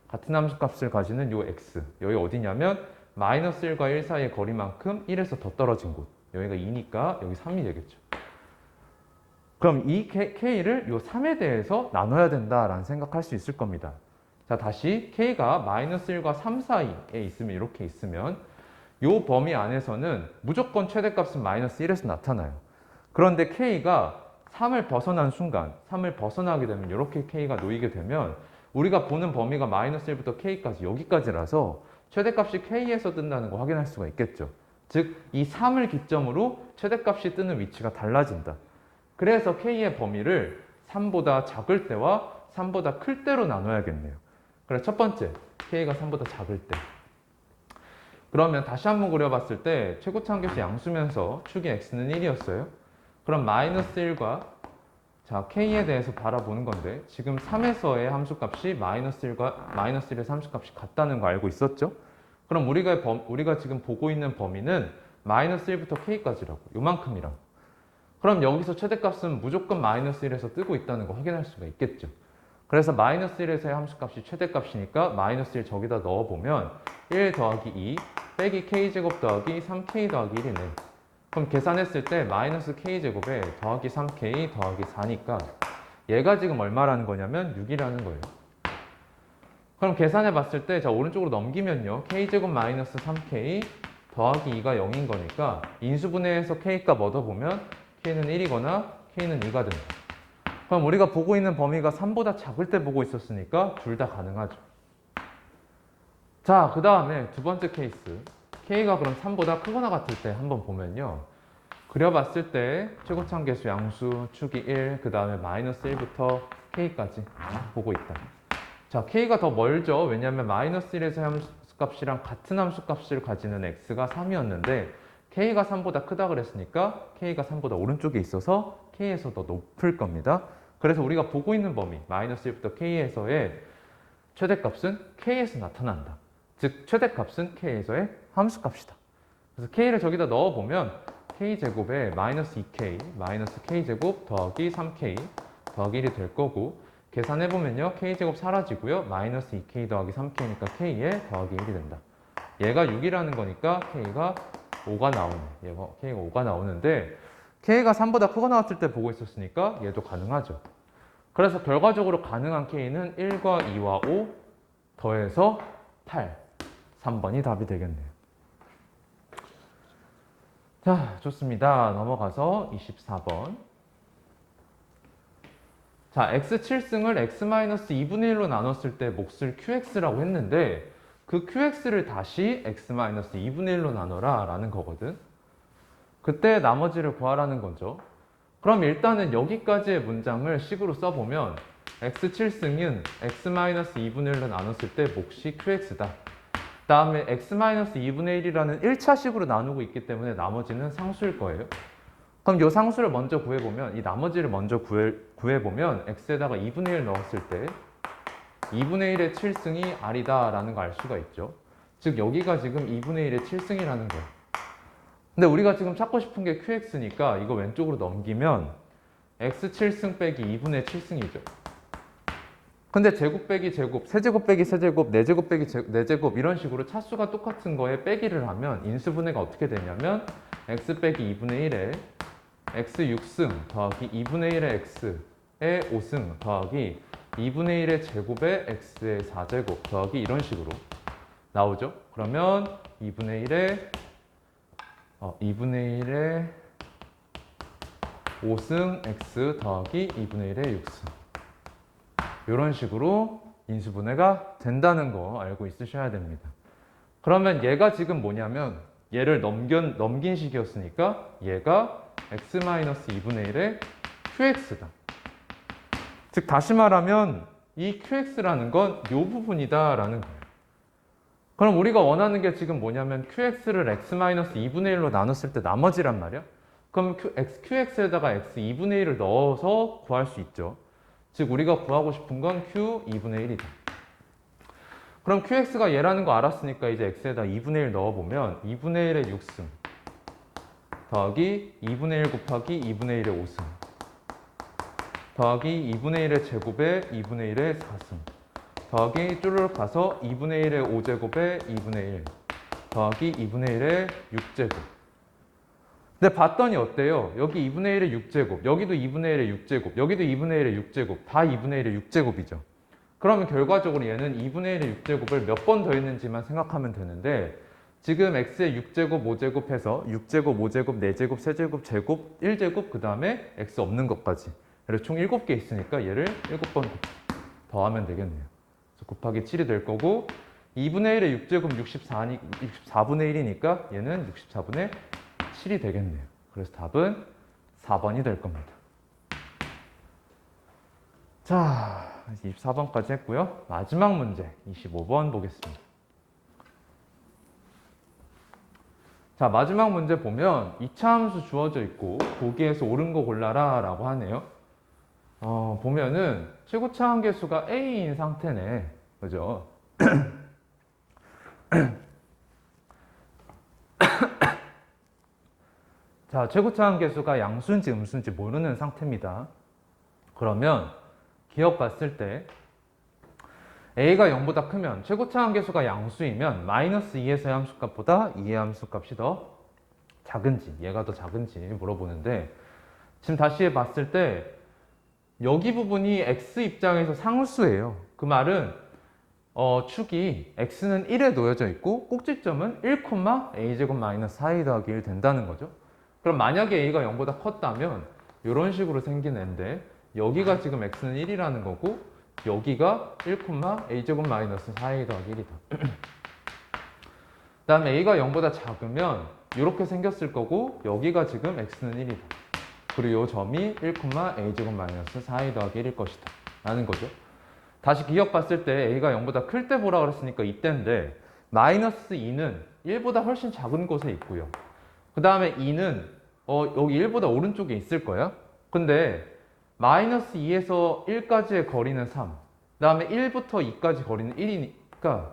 같은 함수값을 가지는 요 X, 여기 어디냐면 마이너스 1과 1 사이의 거리만큼 1에서 더 떨어진 곳. 여기가 2니까 여기 3이 되겠죠. 그럼 이 K를 요 3에 대해서 나눠야 된다라는 생각할 수 있을 겁니다. 자, 다시 K가 마이너스 1과 3 사이에 있으면 이렇게 있으면 요 범위 안에서는 무조건 최대값은 마이너스 1에서 나타나요. 그런데 K가 3을 벗어난 순간, 3을 벗어나게 되면 이렇게 K가 놓이게 되면 우리가 보는 범위가 마이너스 1부터 K까지 여기까지라서 최대값이 K에서 뜬다는 거 확인할 수가 있겠죠. 즉, 이 3을 기점으로 최대값이 뜨는 위치가 달라진다. 그래서 K의 범위를 3보다 작을 때와 3보다 클 때로 나눠야겠네요. 그래서 첫 번째, K가 3보다 작을 때. 그러면 다시 한번 그려봤을 때 최고차 한계수 양수면서 축이 X는 1이었어요. 그럼 마이너스 1과 자, K에 대해서 바라보는 건데 지금 3에서의 함수값이 마이너스 1에서 함수값이 같다는 거 알고 있었죠? 그럼 우리가 지금 보고 있는 범위는 마이너스 1부터 K까지라고 요만큼이라고. 그럼 여기서 최대값은 무조건 마이너스 1에서 뜨고 있다는 거 확인할 수가 있겠죠. 그래서 마이너스 1에서의 함수값이 최대값이니까 마이너스 1 저기다 넣어보면 1 더하기 2 빼기 K제곱 더하기 3K 더하기 1이네. 그럼 계산했을 때 마이너스 K제곱에 더하기 3K 더하기 4니까 얘가 지금 얼마라는 거냐면 6이라는 거예요. 그럼 계산해 봤을 때 자, 오른쪽으로 넘기면요. K제곱 마이너스 3K 더하기 2가 0인 거니까 인수분해해서 K값 얻어보면 K는 1이거나 K는 2가 된다. 그럼 우리가 보고 있는 범위가 3보다 작을 때 보고 있었으니까 둘 다 가능하죠. 자, 그 다음에 두 번째 케이스. K가 그럼 3보다 크거나 같을 때 한번 보면요. 그려봤을 때 최고차항 계수 양수 축이 1, 그 다음에 마이너스 1부터 k까지 보고 있다. 자, k가 더 멀죠. 왜냐하면 마이너스 1에서 함수값이랑 같은 함수값을 가지는 x가 3이었는데 k가 3보다 크다 그랬으니까 k가 3보다 오른쪽에 있어서 k에서 더 높을 겁니다. 그래서 우리가 보고 있는 범위 마이너스 1부터 k에서의 최대값은 k에서 나타난다. 즉 최대값은 k에서의 함수값이다. 그래서 k를 저기다 넣어보면 k제곱에 마이너스 2k 마이너스 k제곱 더하기 3k 더하기 1이 될 거고 계산해보면요 k제곱 사라지고요 마이너스 2k 더하기 3k니까 k에 더하기 1이 된다. 얘가 6이라는 거니까 k가 5가 나오네. 얘가 k가 5가 나오는데 k가 3보다 크거 나왔을 때 보고 있었으니까 얘도 가능하죠. 그래서 결과적으로 가능한 k는 1과 2와 5 더해서 8. 3번이 답이 되겠네요. 자, 좋습니다. 넘어가서 24번. 자, x7승을 x-2분의 1로 나눴을 때 몫을 qx라고 했는데 그 qx를 다시 x-2분의 1로 나눠라 라는 거거든. 그때 나머지를 구하라는 거죠. 그럼 일단은 여기까지의 문장을 식으로 써보면 x7승은 x-2분의 1로 나눴을 때 몫이 qx다. 다음에 x-2분의 1이라는 1차식으로 나누고 있기 때문에 나머지는 상수일 거예요. 그럼 이 상수를 먼저 구해보면 이 나머지를 먼저 구해보면 x에다가 2분의 1 넣었을 때 2분의 1의 7승이 r이다 라는 거 알 수가 있죠. 즉 여기가 지금 2분의 1의 7승이라는 거예요. 근데 우리가 지금 찾고 싶은 게 qx니까 이거 왼쪽으로 넘기면 x7승 빼기 2분의 7승이죠. 근데 제곱 빼기 제곱, 세제곱 빼기 세제곱, 네제곱 빼기 네제곱 이런 식으로 차수가 똑같은 거에 빼기를 하면 인수분해가 어떻게 되냐면 x 빼기 2분의 1에 x 6승 더하기 2분의 1의 x의 5승 더하기 2분의 1의 제곱에 x의 4제곱 더하기 이런 식으로 나오죠. 그러면 2분의 1의 5승 x 더하기 2분의 1의 6승 이런 식으로 인수분해가 된다는 거 알고 있으셔야 됩니다. 그러면 얘가 지금 뭐냐면 얘를 넘긴 식이었으니까 얘가 x-2분의 1의 qx다. 즉 다시 말하면 이 qx라는 건 이 부분이다 라는 거예요. 그럼 우리가 원하는 게 지금 뭐냐면 qx를 x-2분의 1로 나눴을 때 나머지란 말이야. 그럼 qx에다가 x2분의 1을 넣어서 구할 수 있죠. 즉 우리가 구하고 싶은 건 q2분의 1이다. 그럼 qx가 얘라는 거 알았으니까 이제 x에다 2분의 1 넣어보면 2분의 1의 6승 더하기 2분의 1 곱하기 2분의 1의 5승 더하기 2분의 1의 제곱에 2분의 1의 4승 더하기 쭈르륵 가서 2분의 1의 5제곱에 2분의 1 더하기 2분의 1의 6제곱. 근데 봤더니 어때요? 여기 2분의 1의 6제곱, 여기도 2분의 1의 6제곱, 여기도 2분의 1의 6제곱, 다 2분의 1의 6제곱이죠. 그러면 결과적으로 얘는 2분의 1의 6제곱을 몇 번 더했는지만 생각하면 되는데 지금 x의 6제곱, 5제곱 해서 6제곱, 5제곱, 4제곱, 세제곱, 제곱, 1제곱 그 다음에 x 없는 것까지 그래서 총 7개 있으니까 얘를 7번 더하면 되겠네요. 그래서 곱하기 7이 될 거고 2분의 1의 6제곱 64분의 1이니까 얘는 64분의 7이 되겠네요. 그래서 답은 4번이 될 겁니다. 자, 24번까지 했고요. 마지막 문제 25번 보겠습니다. 자, 마지막 문제 보면 2차 함수 주어져 있고 보기에서 옳은 거 골라라 라고 하네요. 보면은 최고차 함계수가 A인 상태네. 그죠? 자, 최고차 함계수가 양수인지 음수인지 모르는 상태입니다. 그러면 기억 봤을 때 A가 0보다 크면 최고차 함계수가 양수이면 마이너스 2에서의 함수값보다 2의 함수값이 더 작은지 얘가 더 작은지 물어보는데 지금 다시 봤을 때 여기 부분이 x 입장에서 상수예요. 그 말은 축이 x는 1에 놓여져 있고 꼭지점은 1,a제곱 마이너스 4a 더하기 1 된다는 거죠. 그럼 만약에 a가 0보다 컸다면 이런 식으로 생긴 애인데 여기가 지금 x는 1이라는 거고 여기가 1,a제곱 마이너스 4a 더하기 1이다. 그 다음에 a가 0보다 작으면 이렇게 생겼을 거고 여기가 지금 x는 1이다. 그리고 이 점이 1,a제곱 마이너스 4a 더하기 1일 것이다 라는 거죠. 다시 기억 봤을 때 a가 0보다 클 때 보라 그랬으니까 이때인데 마이너스 2는 1보다 훨씬 작은 곳에 있고요. 그 다음에 2는 여기 1보다 오른쪽에 있을 거야. 근데 마이너스 2에서 1까지의 거리는 3. 그 다음에 1부터 2까지 거리는 1이니까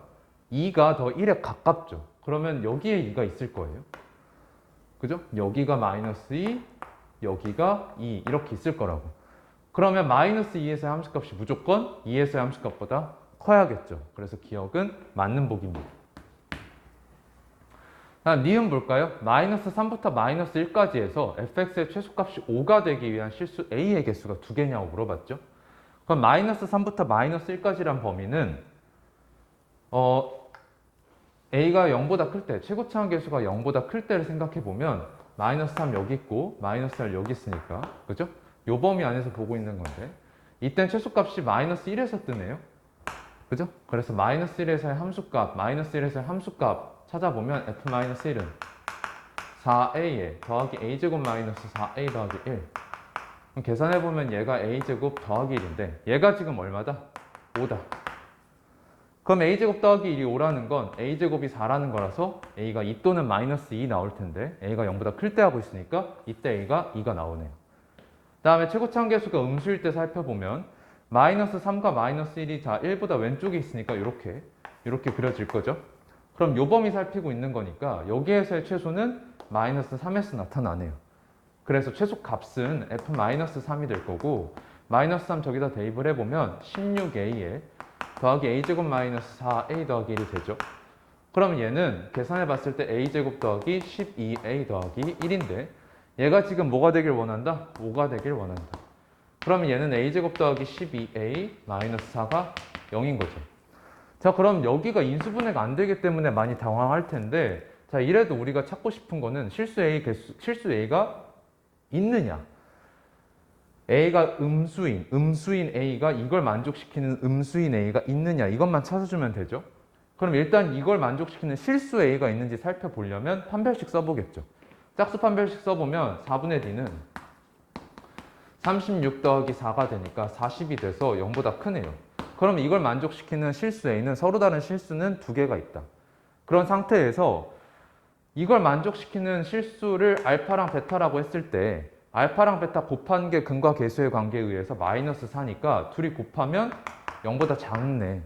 2가 더 1에 가깝죠. 그러면 여기에 2가 있을 거예요. 그죠? 여기가 마이너스 2, 여기가 2 이렇게 있을 거라고. 그러면 마이너스 2에서의 함수값이 무조건 2에서의 함수값보다 커야겠죠. 그래서 기억은 맞는 복입니다. 다음 니은 볼까요? 마이너스 3부터 마이너스 1까지 해서 fx의 최소값이 5가 되기 위한 실수 a의 개수가 2개냐고 물어봤죠. 그럼 마이너스 3부터 마이너스 1까지란 범위는 a가 0보다 클 때, 최고차원 개수가 0보다 클 때를 생각해 보면 마이너스 3 여기 있고 마이너스 1 여기 있으니까 그죠? 요 범위 안에서 보고 있는 건데 이땐 최소값이 마이너스 1에서 뜨네요. 그죠? 그래서 마이너스 1에서의 함수값, 마이너스 1에서의 함수값 찾아보면 f-1은 4a에 더하기 a제곱 마이너스 4a 더하기 1. 그럼 계산해보면 얘가 a제곱 더하기 1인데 얘가 지금 얼마다? 5다. 그럼 a제곱 더하기 1이 5라는 건 a제곱이 4라는 거라서 a가 2 또는 마이너스 2 나올 텐데 a가 0보다 클 때 하고 있으니까 이때 a가 2가 나오네요. 다음에 최고차원 계수가 음수일 때 살펴보면 마이너스 3과 마이너스 1이 다 1보다 왼쪽에 있으니까 이렇게 그려질 거죠. 그럼 요 범위 살피고 있는 거니까 여기에서의 최소는 마이너스 3에서 나타나네요. 그래서 최소 값은 f-3이 될 거고 마이너스 3 저기다 대입을 해보면 16a에 더하기 a제곱 마이너스 4a 더하기 1이 되죠. 그럼 얘는 계산해 봤을 때 a제곱 더하기 12a 더하기 1인데 얘가 지금 뭐가 되길 원한다? 5가 되길 원한다. 그러면 얘는 a제곱 더하기 12a 마이너스 4가 0인 거죠. 자, 그럼 여기가 인수분해가 안 되기 때문에 많이 당황할 텐데 자, 이래도 우리가 찾고 싶은 거는 실수 a가 있느냐? a가 음수인 a가 이걸 만족시키는 음수인 a가 있느냐? 이것만 찾아주면 되죠. 그럼 일단 이걸 만족시키는 실수 a가 있는지 살펴보려면 판별식 써보겠죠. 짝수 판별식 써보면 4분의 d는 36 더하기 4가 되니까 40이 돼서 0보다 크네요. 그럼 이걸 만족시키는 실수 a는 서로 다른 실수는 2개가 있다. 그런 상태에서 이걸 만족시키는 실수를 알파랑 베타라고 했을 때 알파랑 베타 곱한 게 근과 계수의 관계에 의해서 마이너스 4니까 둘이 곱하면 0보다 작네.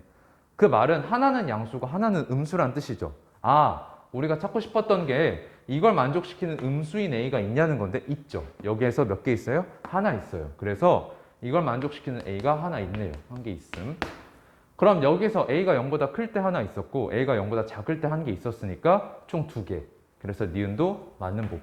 그 말은 하나는 양수고 하나는 음수란 뜻이죠. 아, 우리가 찾고 싶었던 게 이걸 만족시키는 음수인 a가 있냐는 건데 있죠. 여기에서 몇 개 있어요? 하나 있어요. 그래서 이걸 만족시키는 a가 하나 있네요. 한 개 있음. 그럼 여기서 a가 0보다 클 때 하나 있었고 a가 0보다 작을 때 한 개 있었으니까 총 2개. 그래서 니은도 맞는 보기.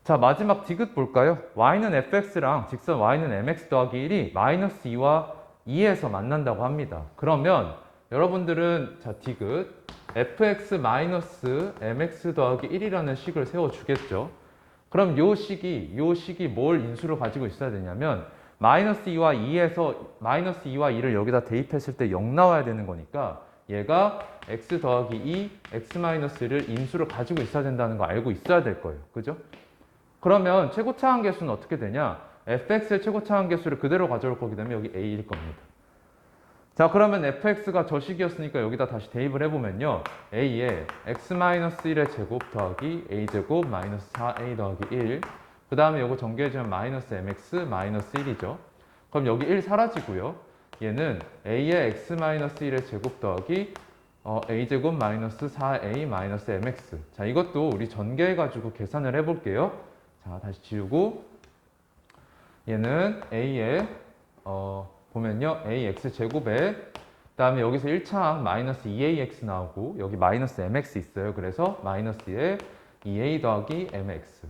자, 마지막 디귿 볼까요? y는 fx랑 직선 y는 mx 더하기 1이 마이너스 2와 2에서 만난다고 합니다. 그러면 여러분들은 자, 디귿 fx 마이너스 mx 더하기 1이라는 식을 세워주겠죠. 그럼 요 식이 뭘 인수로 가지고 있어야 되냐면 마이너스 2와 2에서 마이너스 2와 2를 여기다 대입했을 때 0 나와야 되는 거니까 얘가 x 더하기 2, x 마이너스 1을 인수로 가지고 있어야 된다는 거 알고 있어야 될 거예요. 그죠? 그러면 최고차원 계수는 어떻게 되냐? fx의 최고차원 계수를 그대로 가져올 거기 때문에 여기 a일 겁니다. 자, 그러면 fx가 저 식이었으니까 여기다 다시 대입을 해보면요. a에 x-1의 제곱 더하기 a제곱 마이너스 4a 더하기 1. 그 다음에 요거 전개해주면 마이너스 mx 마이너스 1이죠. 그럼 여기 1 사라지고요. 얘는 a의 x-1의 제곱 더하기 a제곱 마이너스 4a 마이너스 mx. 자, 이것도 우리 전개해가지고 계산을 해볼게요. 자, 다시 지우고 얘는 a에 보면요 ax 제곱에 그 다음에 여기서 1차항 마이너스 2ax 나오고 여기 마이너스 mx 있어요. 그래서 마이너스에 2a 더하기 mx.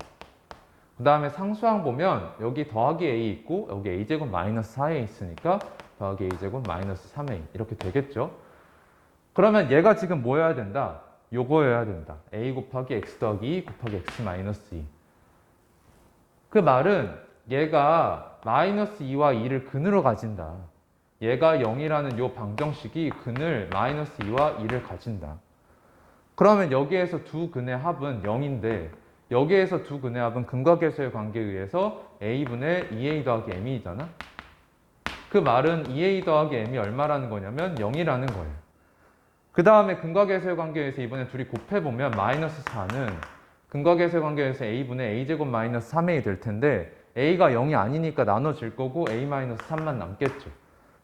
그 다음에 상수항 보면 여기 더하기 a 있고 여기 a제곱 마이너스 4a 있으니까 더하기 a제곱 마이너스 3a 이렇게 되겠죠. 그러면 얘가 지금 뭐여야 된다? 요거여야 된다. a 곱하기 x 더하기 2 곱하기 x 마이너스 2. 그 말은 얘가 마이너스 2와 2를 근으로 가진다. 얘가 0이라는 요 방정식이 근을 마이너스 2와 2를 가진다. 그러면 여기에서 두 근의 합은 0인데 여기에서 두 근의 합은 근과 계수의 관계에 의해서 a분의 2a 더하기 m이잖아. 그 말은 2a 더하기 m이 얼마라는 거냐면 0이라는 거예요. 그 다음에 근과 계수의 관계에 의해서 이번에 둘이 곱해보면 마이너스 4는 근과 계수의 관계에 의해서 a분의 a제곱 마이너스 3a 될 텐데 a가 0이 아니니까 나눠질 거고 a 마이너스 3만 남겠죠.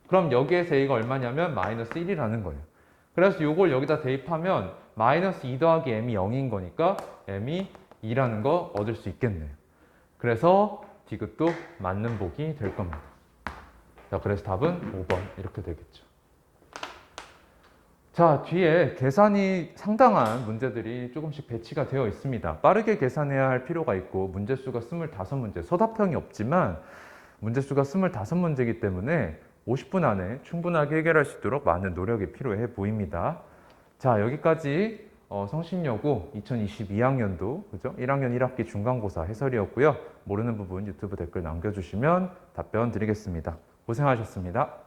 그럼 여기에서 a가 얼마냐면 마이너스 1이라는 거예요. 그래서 이걸 여기다 대입하면 마이너스 2 더하기 m이 0인 거니까 m이 2라는 거 얻을 수 있겠네요. 그래서 디귿도 맞는 복이 될 겁니다. 자, 그래서 답은 5번 이렇게 되겠죠. 자, 뒤에 계산이 상당한 문제들이 조금씩 배치가 되어 있습니다. 빠르게 계산해야 할 필요가 있고 문제수가 25문제, 서답형이 없지만 문제수가 25문제이기 때문에 50분 안에 충분하게 해결할 수 있도록 많은 노력이 필요해 보입니다. 자, 여기까지 성신여고 2022학년도 그죠? 1학년 1학기 중간고사 해설이었고요. 모르는 부분 유튜브 댓글 남겨주시면 답변 드리겠습니다. 고생하셨습니다.